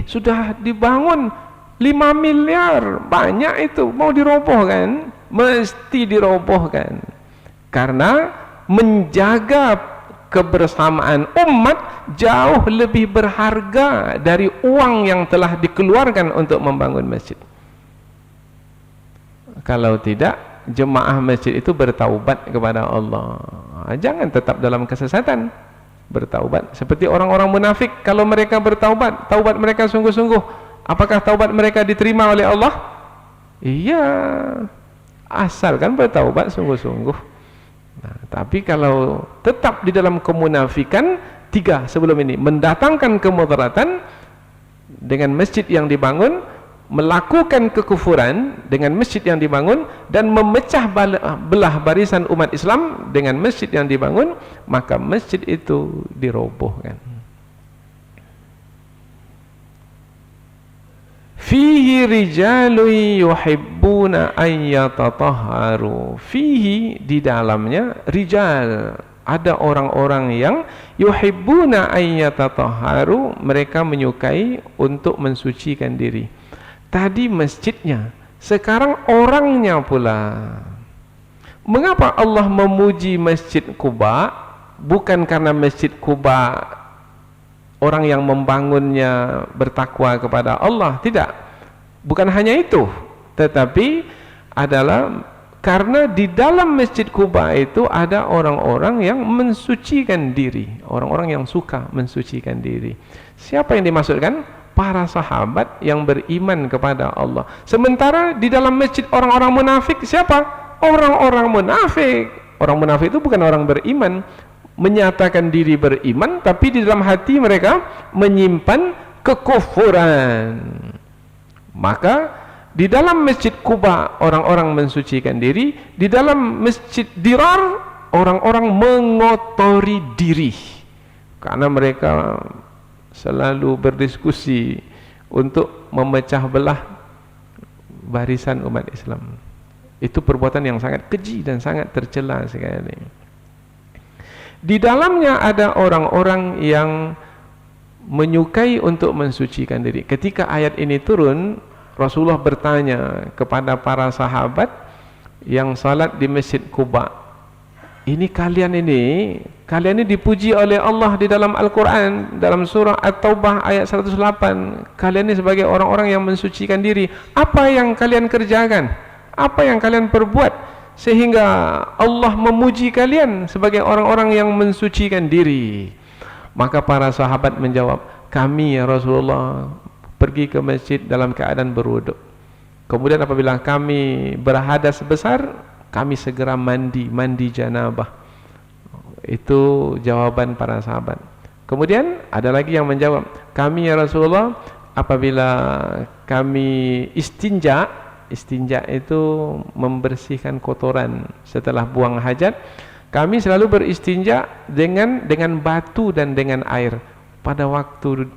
Sudah dibangun 5 miliar, banyak itu, mau dirobohkan? Mesti dirobohkan. Karena menjaga kebersamaan umat jauh lebih berharga dari uang yang telah dikeluarkan untuk membangun masjid. Kalau tidak, jemaah masjid itu bertaubat kepada Allah. Jangan tetap dalam kesesatan. Bertaubat seperti orang-orang munafik. Kalau mereka bertaubat, taubat mereka sungguh-sungguh, apakah taubat mereka diterima oleh Allah? Iya, asalkan bertaubat sungguh-sungguh. Tapi kalau tetap di dalam kemunafikan, 3 sebelum ini, mendatangkan kemudaratan dengan masjid yang dibangun, melakukan kekufuran dengan masjid yang dibangun, dan memecah belah barisan umat Islam dengan masjid yang dibangun, maka masjid itu dirobohkan. Fihi rijalun yuhibbuna ayyatatahharu. Fihi, di dalamnya, rijal, ada orang-orang yang yuhibbuna ayyatatahharu, mereka menyukai untuk mensucikan diri. Tadi masjidnya, sekarang orangnya pula. Mengapa Allah memuji Masjid Quba? Bukan karena Masjid Quba orang yang membangunnya bertakwa kepada Allah, tidak. Bukan hanya itu, tetapi adalah karena di dalam Masjid Quba itu ada orang-orang yang mensucikan diri, orang-orang yang suka mensucikan diri. Siapa yang dimaksudkan? Para sahabat yang beriman kepada Allah. Sementara di dalam masjid orang-orang munafik, siapa? Orang-orang munafik. Orang munafik itu bukan orang beriman, menyatakan diri beriman, tapi di dalam hati mereka menyimpan kekufuran. Maka di dalam Masjid Quba orang-orang mensucikan diri, di dalam Masjid Dirar orang-orang mengotori diri, karena mereka selalu berdiskusi untuk memecah belah barisan umat Islam. Itu perbuatan yang sangat keji dan sangat tercela sekali. Di dalamnya ada orang-orang yang menyukai untuk mensucikan diri. Ketika ayat ini turun, Rasulullah bertanya kepada para sahabat yang salat di Masjid Quba, kalian ini dipuji oleh Allah di dalam Al-Quran, dalam surah At-Taubah ayat 108. Kalian ini sebagai orang-orang yang mensucikan diri. Apa yang kalian kerjakan? Apa yang kalian perbuat sehingga Allah memuji kalian sebagai orang-orang yang mensucikan diri? Maka para sahabat menjawab, kami ya Rasulullah pergi ke masjid dalam keadaan berwuduk. Kemudian apabila kami berhadas besar, kami segera mandi janabah. Itu jawaban para sahabat. Kemudian ada lagi yang menjawab, kami ya Rasulullah apabila kami istinja itu membersihkan kotoran setelah buang hajat, kami selalu beristinja dengan batu dan dengan air. Pada waktu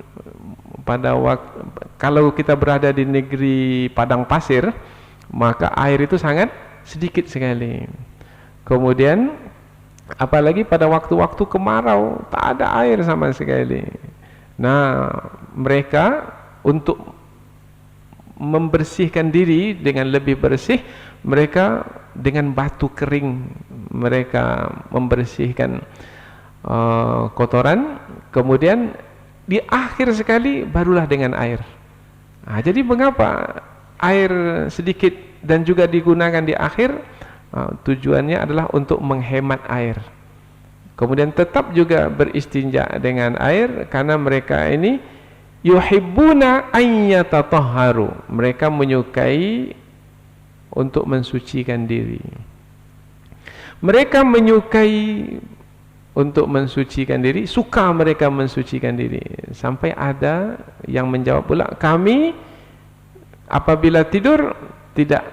kalau kita berada di negeri padang pasir, maka air itu sangat sedikit sekali. Kemudian apalagi pada waktu-waktu kemarau, tak ada air sama sekali. Nah, mereka untuk membersihkan diri dengan lebih bersih, mereka dengan batu kering mereka membersihkan kotoran. Kemudian di akhir sekali barulah dengan air. Nah, jadi mengapa air sedikit dan juga digunakan di akhir? Tujuannya adalah untuk menghemat air. Kemudian tetap juga beristinja dengan air karena mereka ini yuhibbuna ayyatatahharu. Mereka menyukai untuk mensucikan diri. Mereka menyukai untuk mensucikan diri, suka mereka mensucikan diri. Sampai ada yang menjawab pula, kami apabila tidur tidak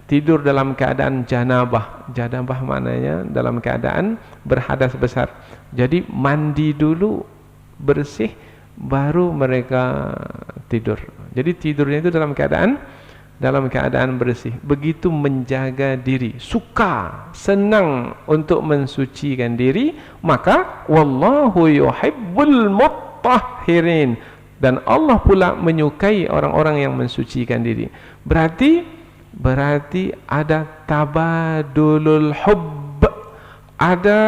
tidur dalam keadaan janabah. Janabah maknanya dalam keadaan berhadas besar. Jadi mandi dulu bersih baru mereka tidur. Jadi tidurnya itu dalam keadaan bersih. Begitu menjaga diri, suka, senang untuk mensucikan diri, maka wallahu yuhibbul mutahhirin, dan Allah pula menyukai orang-orang yang mensucikan diri. Berarti ada tabadulul hubb. Ada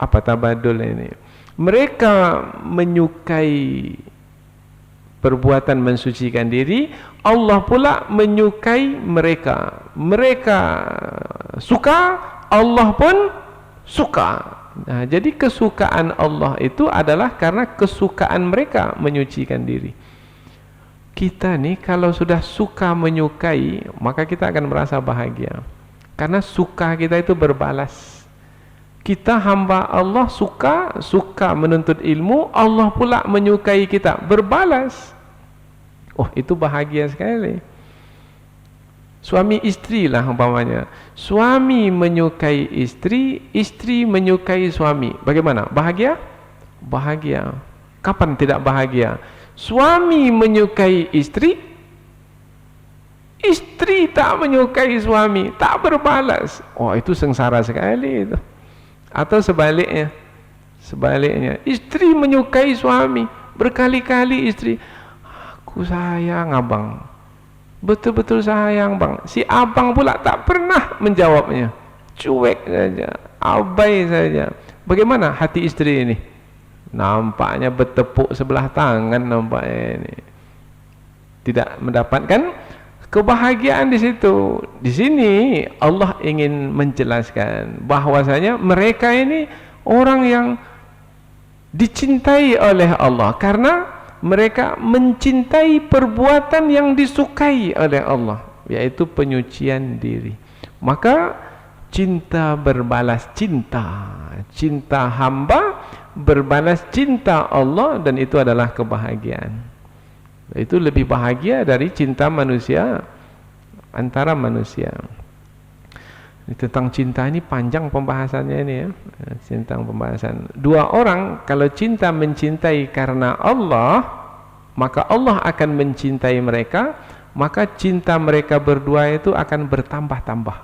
apa tabadul ini? Mereka menyukai perbuatan mensucikan diri, Allah pula menyukai mereka. Mereka suka, Allah pun suka. Nah, jadi kesukaan Allah itu adalah karena kesukaan mereka menyucikan diri. Kita nih kalau sudah suka menyukai, maka kita akan merasa bahagia. Karena suka kita itu berbalas. Kita hamba Allah suka menuntut ilmu, Allah pula menyukai kita, berbalas. Oh, itu bahagia sekali. Suami istri lah umpamanya. Suami menyukai istri, istri menyukai suami. Bagaimana? Bahagia? Bahagia. Kapan tidak bahagia? Suami menyukai istri, istri tak menyukai suami, tak berbalas. Oh, itu sengsara sekali itu. Atau sebaliknya, istri menyukai suami, berkali-kali istri, aku sayang abang, betul-betul sayang bang. Si abang pula tak pernah menjawabnya, cuek saja, abai saja. Bagaimana hati istri ini? Nampaknya bertepuk sebelah tangan, nampaknya ini tidak mendapatkan kebahagiaan di situ. Di sini Allah ingin menjelaskan bahwasanya mereka ini orang yang dicintai oleh Allah karena mereka mencintai perbuatan yang disukai oleh Allah, yaitu penyucian diri. Maka cinta berbalas cinta hamba berbalas cinta Allah, dan itu adalah kebahagiaan. Itu lebih bahagia dari cinta manusia antara manusia. Tentang cinta ini panjang pembahasannya ini ya. Tentang pembahasan. Dua orang kalau cinta mencintai karena Allah, maka Allah akan mencintai mereka, maka cinta mereka berdua itu akan bertambah-tambah.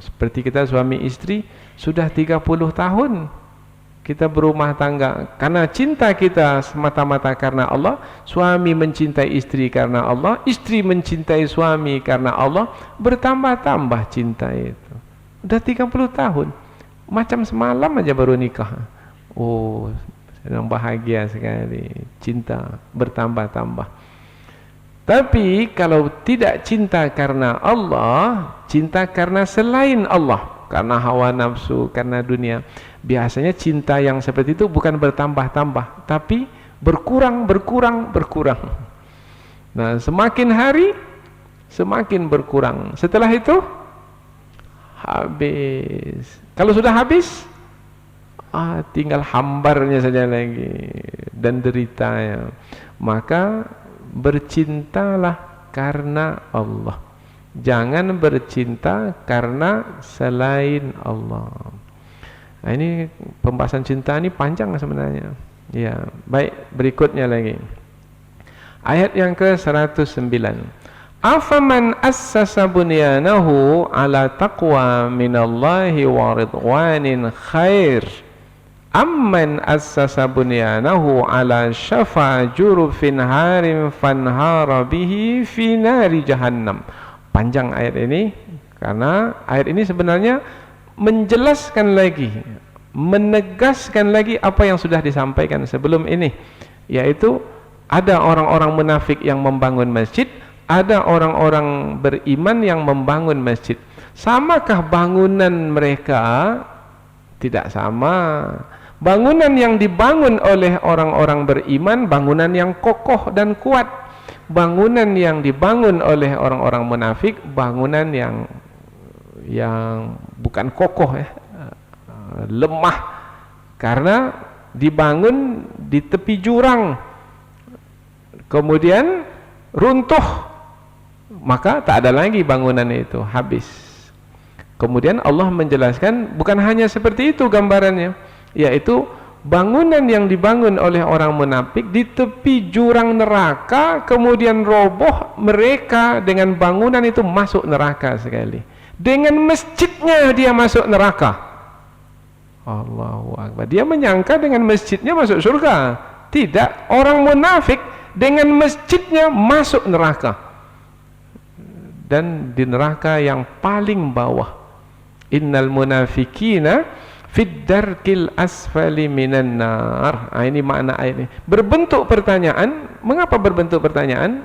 Seperti kita suami istri sudah 30 tahun kita berumah tangga, karena cinta kita semata-mata karena Allah. Suami mencintai istri karena Allah, istri mencintai suami karena Allah, bertambah-tambah cinta itu. Udah 30 tahun, macam semalam aja baru nikah. Oh, sedang bahagia sekali, cinta bertambah-tambah. Tapi kalau tidak cinta karena Allah, cinta karena selain Allah, karena hawa nafsu, karena dunia. Biasanya cinta yang seperti itu bukan bertambah-tambah, tapi berkurang. Nah, semakin hari semakin berkurang. Setelah itu habis. Kalau sudah habis, tinggal hambarnya saja lagi dan deritanya. Maka bercintalah karena Allah. Jangan bercinta karena selain Allah. Nah, ini pembahasan cinta ini panjang sebenarnya. Ya, baik, berikutnya lagi. Ayat yang ke-109. Afaman assasa bunyanahu ala taqwa minallahi wa ridwanin khair amman assasa bunyanahu ala syafa jurufin harim fanhara bihi fi nari jahannam. Panjang ayat ini karena ayat ini sebenarnya menjelaskan lagi, menegaskan lagi apa yang sudah disampaikan sebelum ini, yaitu ada orang-orang munafik yang membangun masjid, ada orang-orang beriman yang membangun masjid. Samakah bangunan mereka? Tidak sama. Bangunan yang dibangun oleh orang-orang beriman, bangunan yang kokoh dan kuat. Bangunan yang dibangun oleh orang-orang munafik, bangunan yang bukan kokoh, lemah, karena dibangun di tepi jurang, kemudian runtuh, maka tak ada lagi bangunan itu, habis. Kemudian Allah menjelaskan bukan hanya seperti itu gambarannya, yaitu bangunan yang dibangun oleh orang munafik di tepi jurang neraka, kemudian roboh, mereka dengan bangunan itu masuk neraka sekali. Dengan masjidnya dia masuk neraka. Allahu Akbar. Dia menyangka dengan masjidnya masuk surga. Tidak, orang munafik dengan masjidnya masuk neraka. Dan di neraka yang paling bawah. Innal munafikina fid darkil asfali minan nar. Ini makna ayat ini. Berbentuk pertanyaan. Mengapa berbentuk pertanyaan?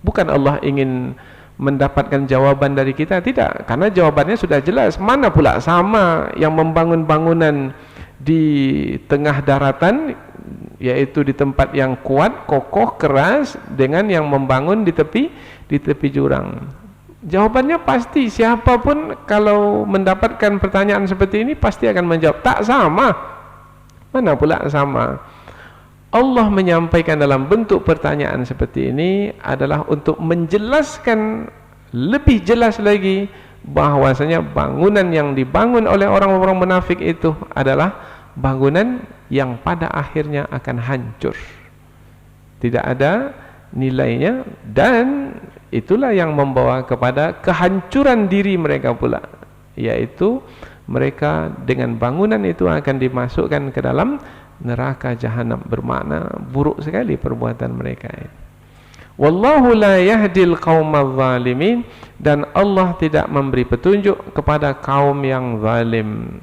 Bukan Allah ingin mendapatkan jawaban dari kita, tidak, karena jawabannya sudah jelas. Mana pula sama yang membangun bangunan di tengah daratan, yaitu di tempat yang kuat, kokoh, keras, dengan yang membangun di tepi jurang. Jawabannya pasti, siapapun kalau mendapatkan pertanyaan seperti ini pasti akan menjawab, tak sama. Mana pula sama? Allah menyampaikan dalam bentuk pertanyaan seperti ini adalah untuk menjelaskan lebih jelas lagi bahwasanya bangunan yang dibangun oleh orang-orang munafik itu adalah bangunan yang pada akhirnya akan hancur, tidak ada nilainya, dan itulah yang membawa kepada kehancuran diri mereka pula, yaitu mereka dengan bangunan itu akan dimasukkan ke dalam neraka jahanam. Bermakna buruk sekali perbuatan mereka. Wallahu la yahdil qaumadz zalimin, dan Allah tidak memberi petunjuk kepada kaum yang zalim.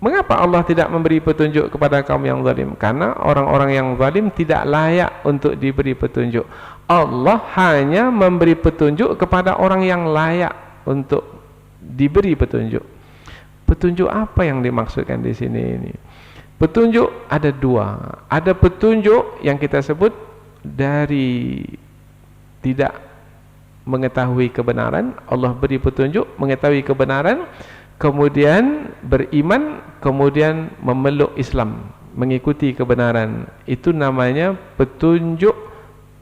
Mengapa Allah tidak memberi petunjuk kepada kaum yang zalim? Karena orang-orang yang zalim tidak layak untuk diberi petunjuk. Allah hanya memberi petunjuk kepada orang yang layak untuk diberi petunjuk. Petunjuk apa yang dimaksudkan di sini ini? Petunjuk ada dua. Ada petunjuk yang kita sebut dari tidak mengetahui kebenaran, Allah beri petunjuk mengetahui kebenaran, kemudian beriman, kemudian memeluk Islam, mengikuti kebenaran. Itu namanya petunjuk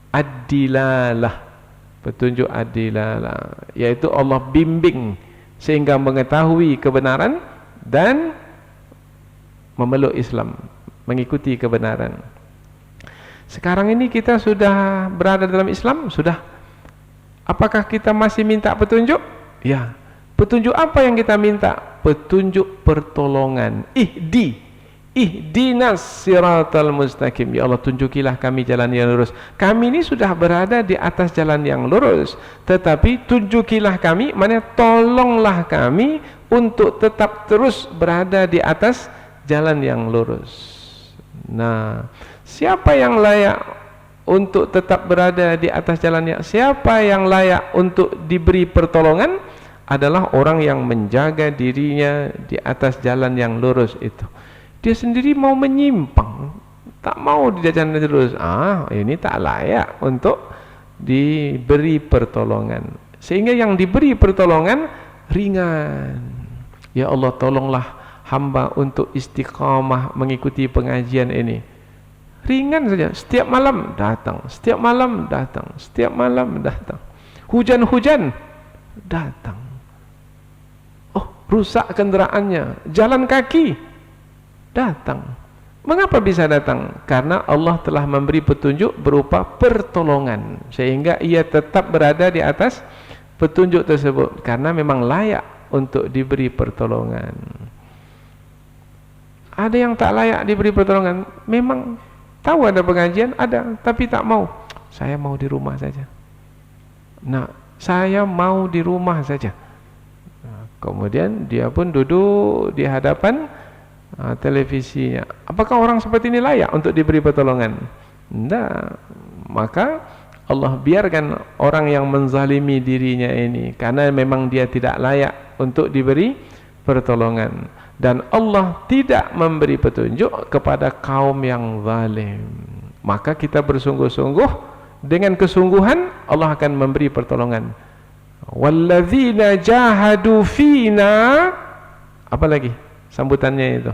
ad-dilalah. Petunjuk ad-dilalah, yaitu Allah bimbing sehingga mengetahui kebenaran dan memeluk Islam, mengikuti kebenaran. Sekarang ini kita sudah berada dalam Islam, sudah. Apakah kita masih minta petunjuk? Ya. Petunjuk apa yang kita minta? Petunjuk pertolongan. Ihdinas siratal mustaqim. Ya Allah, tunjukilah kami jalan yang lurus. Kami ini sudah berada di atas jalan yang lurus, tetapi tunjukilah kami, maknanya tolonglah kami untuk tetap terus berada di atas jalan yang lurus. Nah, siapa yang layak untuk tetap berada di atas jalannya? Siapa yang layak untuk diberi pertolongan? adalah orang yang menjaga dirinya di atas jalan yang lurus itu. Dia sendiri mau menyimpang, tak mau di jalan lurus. Ini tak layak untuk diberi pertolongan. Sehingga yang diberi pertolongan ringan. Ya Allah, tolonglah hamba untuk istiqamah mengikuti pengajian ini. Ringan saja, setiap malam datang, setiap malam datang, setiap malam datang. Hujan-hujan datang. Rusak kendaraannya, jalan kaki datang. Mengapa bisa datang? Karena Allah telah memberi petunjuk berupa pertolongan, sehingga ia tetap berada di atas petunjuk tersebut, karena memang layak untuk diberi pertolongan. Ada yang tak layak diberi pertolongan, memang tahu ada pengajian, ada, tapi tak mau. Saya mau di rumah saja. Saya mau di rumah saja. Kemudian dia pun duduk di hadapan televisinya. Apakah orang seperti ini layak untuk diberi pertolongan? Tidak. Maka Allah biarkan orang yang menzalimi dirinya ini, karena memang dia tidak layak untuk diberi pertolongan. Dan Allah tidak memberi petunjuk kepada kaum yang zalim. Maka kita bersungguh-sungguh, dengan kesungguhan Allah akan memberi pertolongan. Walladzina jahadu fina, apa lagi sambutannya itu?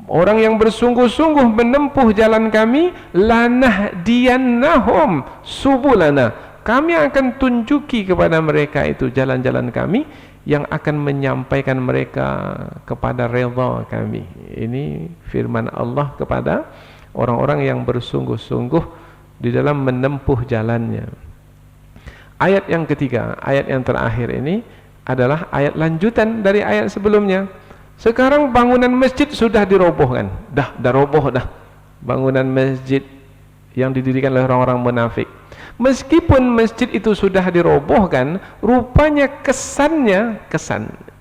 Orang yang bersungguh-sungguh menempuh jalan kami, lanahdiyannahum subulana, kami akan tunjuki kepada mereka itu jalan-jalan kami yang akan menyampaikan mereka kepada redha kami. Ini firman Allah kepada orang-orang yang bersungguh-sungguh di dalam menempuh jalannya. Ayat yang ketiga, ayat yang terakhir ini adalah ayat lanjutan dari ayat sebelumnya. Sekarang bangunan masjid sudah dirobohkan. Dah roboh dah. Bangunan masjid yang didirikan oleh orang-orang munafik. Meskipun masjid itu sudah dirobohkan, rupanya kesan,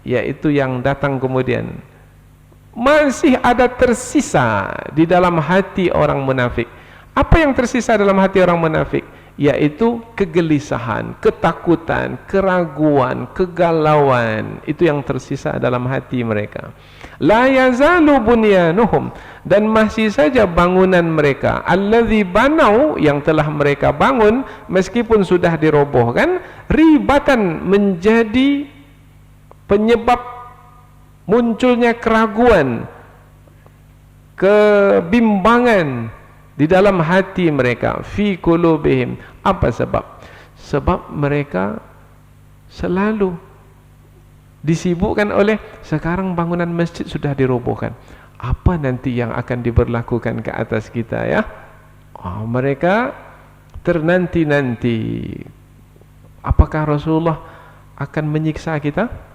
yaitu yang datang kemudian, masih ada tersisa di dalam hati orang munafik. Apa yang tersisa dalam hati orang munafik? Yaitu kegelisahan, ketakutan, keraguan, kegalauan. Itu yang tersisa dalam hati mereka. La yazalu bunyanuhum, dan masih saja bangunan mereka, allazi banau, yang telah mereka bangun meskipun sudah dirobohkan, ribatan, menjadi penyebab munculnya keraguan, kebimbangan di dalam hati mereka. Fi qulubihim. Apa sebab? Sebab mereka selalu disibukkan oleh, sekarang bangunan masjid sudah dirobohkan, apa nanti yang akan diberlakukan ke atas kita, ya? Mereka ternanti-nanti, apakah Rasulullah akan menyiksa kita?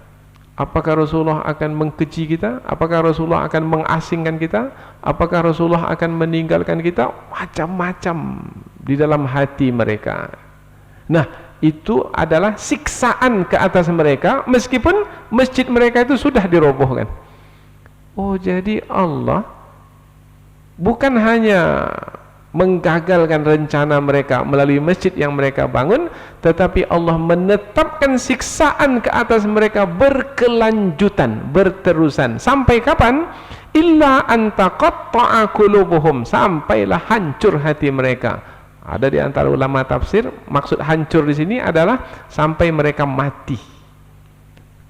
Apakah Rasulullah akan mengkeji kita? Apakah Rasulullah akan mengasingkan kita? Apakah Rasulullah akan meninggalkan kita? Macam-macam di dalam hati mereka. Nah, itu adalah siksaan ke atas mereka, meskipun masjid mereka itu sudah dirobohkan. Jadi Allah bukan hanya menggagalkan rencana mereka melalui masjid yang mereka bangun, tetapi Allah menetapkan siksaan ke atas mereka berkelanjutan, berterusan. Sampai kapan? Illa an taqatta'a qulubuhum, sampailah hancur hati mereka. Ada di antara ulama tafsir, maksud hancur di sini adalah sampai mereka mati.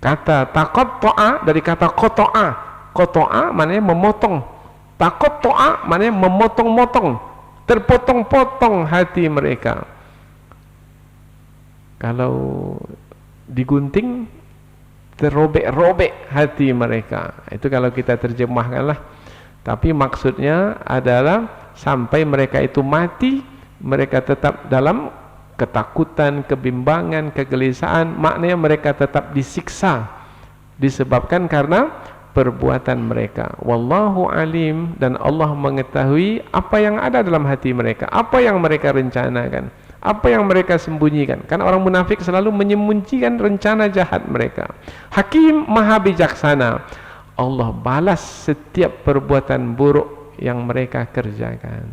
Kata taqatta'a dari kata qata'a. Qata'a maknanya memotong. Taqatta'a maknanya memotong-motong, terpotong-potong hati mereka. Kalau digunting, terrobek-robek hati mereka. Itu kalau kita terjemahkanlah. Tapi maksudnya adalah sampai mereka itu mati, mereka tetap dalam ketakutan, kebimbangan, kegelisahan. Maknanya mereka tetap disiksa disebabkan karena perbuatan mereka. Wallahu alim, dan Allah mengetahui apa yang ada dalam hati mereka, apa yang mereka rencanakan, apa yang mereka sembunyikan. Kan orang munafik selalu menyembunyikan rencana jahat mereka. Hakim, maha bijaksana, Allah balas setiap perbuatan buruk yang mereka kerjakan.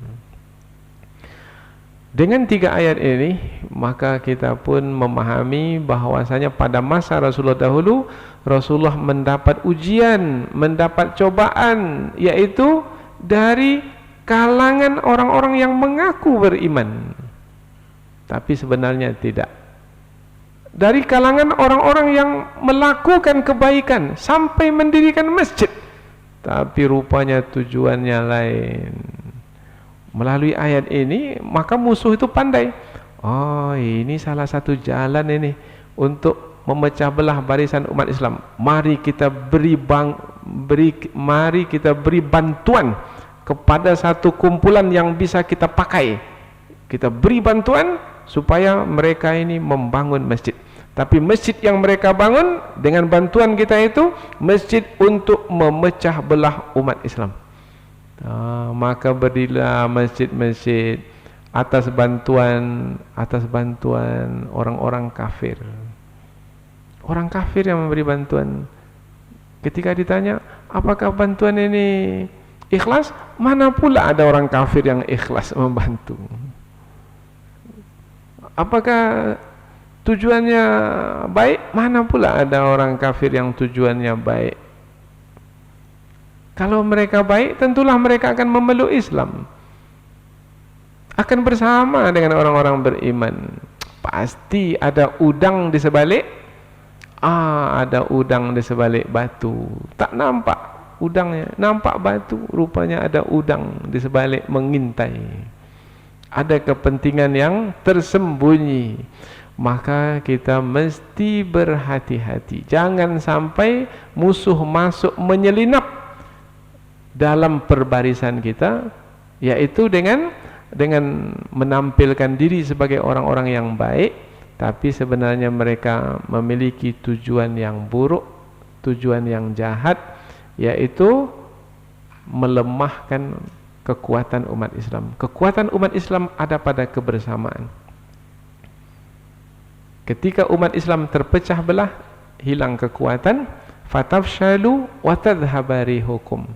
Dengan 3 ayat ini, maka kita pun memahami bahwasanya pada masa Rasulullah dahulu, Rasulullah mendapat ujian, mendapat cobaan, yaitu dari kalangan orang-orang yang mengaku beriman, tapi sebenarnya tidak. Dari kalangan orang-orang yang melakukan kebaikan sampai mendirikan masjid, tapi rupanya tujuannya lain. Melalui ayat ini, maka musuh itu pandai. Oh, ini salah satu jalan ini untuk memecah belah barisan umat Islam. Mari kita beri bantuan kepada satu kumpulan yang bisa kita pakai. Kita beri bantuan supaya mereka ini membangun masjid. Tapi masjid yang mereka bangun dengan bantuan kita itu masjid untuk memecah belah umat Islam. Maka berdirilah masjid-masjid atas bantuan orang-orang kafir. Orang kafir yang memberi bantuan. Ketika ditanya, apakah bantuan ini ikhlas? Mana pula ada orang kafir yang ikhlas membantu? Apakah tujuannya baik? Mana pula ada orang kafir yang tujuannya baik? Kalau mereka baik, tentulah mereka akan memeluk Islam, akan bersama dengan orang-orang beriman. Pasti ada udang di sebalik, ada udang di sebalik batu. Tak nampak udangnya, nampak batu, rupanya ada udang di sebalik mengintai. Ada kepentingan yang tersembunyi. Maka kita mesti berhati-hati, jangan sampai musuh masuk menyelinap dalam perbarisan kita, yaitu dengan menampilkan diri sebagai orang-orang yang baik, tapi sebenarnya mereka memiliki tujuan yang buruk, tujuan yang jahat, yaitu melemahkan kekuatan umat Islam. Kekuatan umat Islam ada pada kebersamaan. Ketika umat Islam terpecah belah, hilang kekuatan, fatafshalu wa tadhhaba rihukum,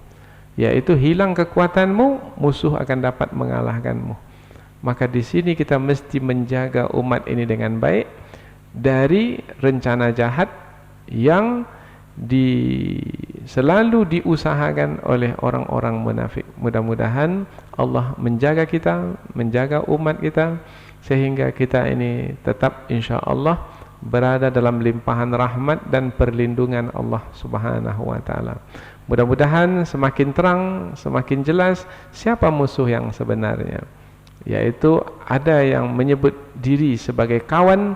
yaitu hilang kekuatanmu, musuh akan dapat mengalahkanmu. Maka di sini kita mesti menjaga umat ini dengan baik dari rencana jahat yang selalu diusahakan oleh orang-orang munafik. Mudah-mudahan Allah menjaga kita, menjaga umat kita, sehingga kita ini tetap insya-Allah berada dalam limpahan rahmat dan perlindungan Allah Subhanahu wa taala. Mudah-mudahan semakin terang, semakin jelas siapa musuh yang sebenarnya. Yaitu ada yang menyebut diri sebagai kawan,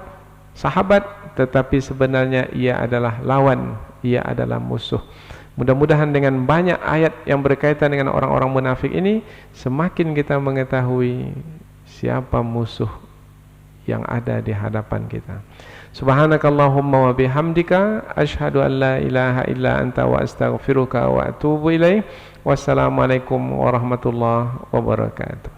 sahabat, tetapi sebenarnya ia adalah lawan, ia adalah musuh. Mudah-mudahan dengan banyak ayat yang berkaitan dengan orang-orang munafik ini, semakin kita mengetahui siapa musuh yang ada di hadapan kita. Subhanakallahumma wa bihamdika asyhadu an la ilaha illa anta wa astaghfiruka wa atubu ilaik. Wassalamualaikum warahmatullahi wabarakatuh.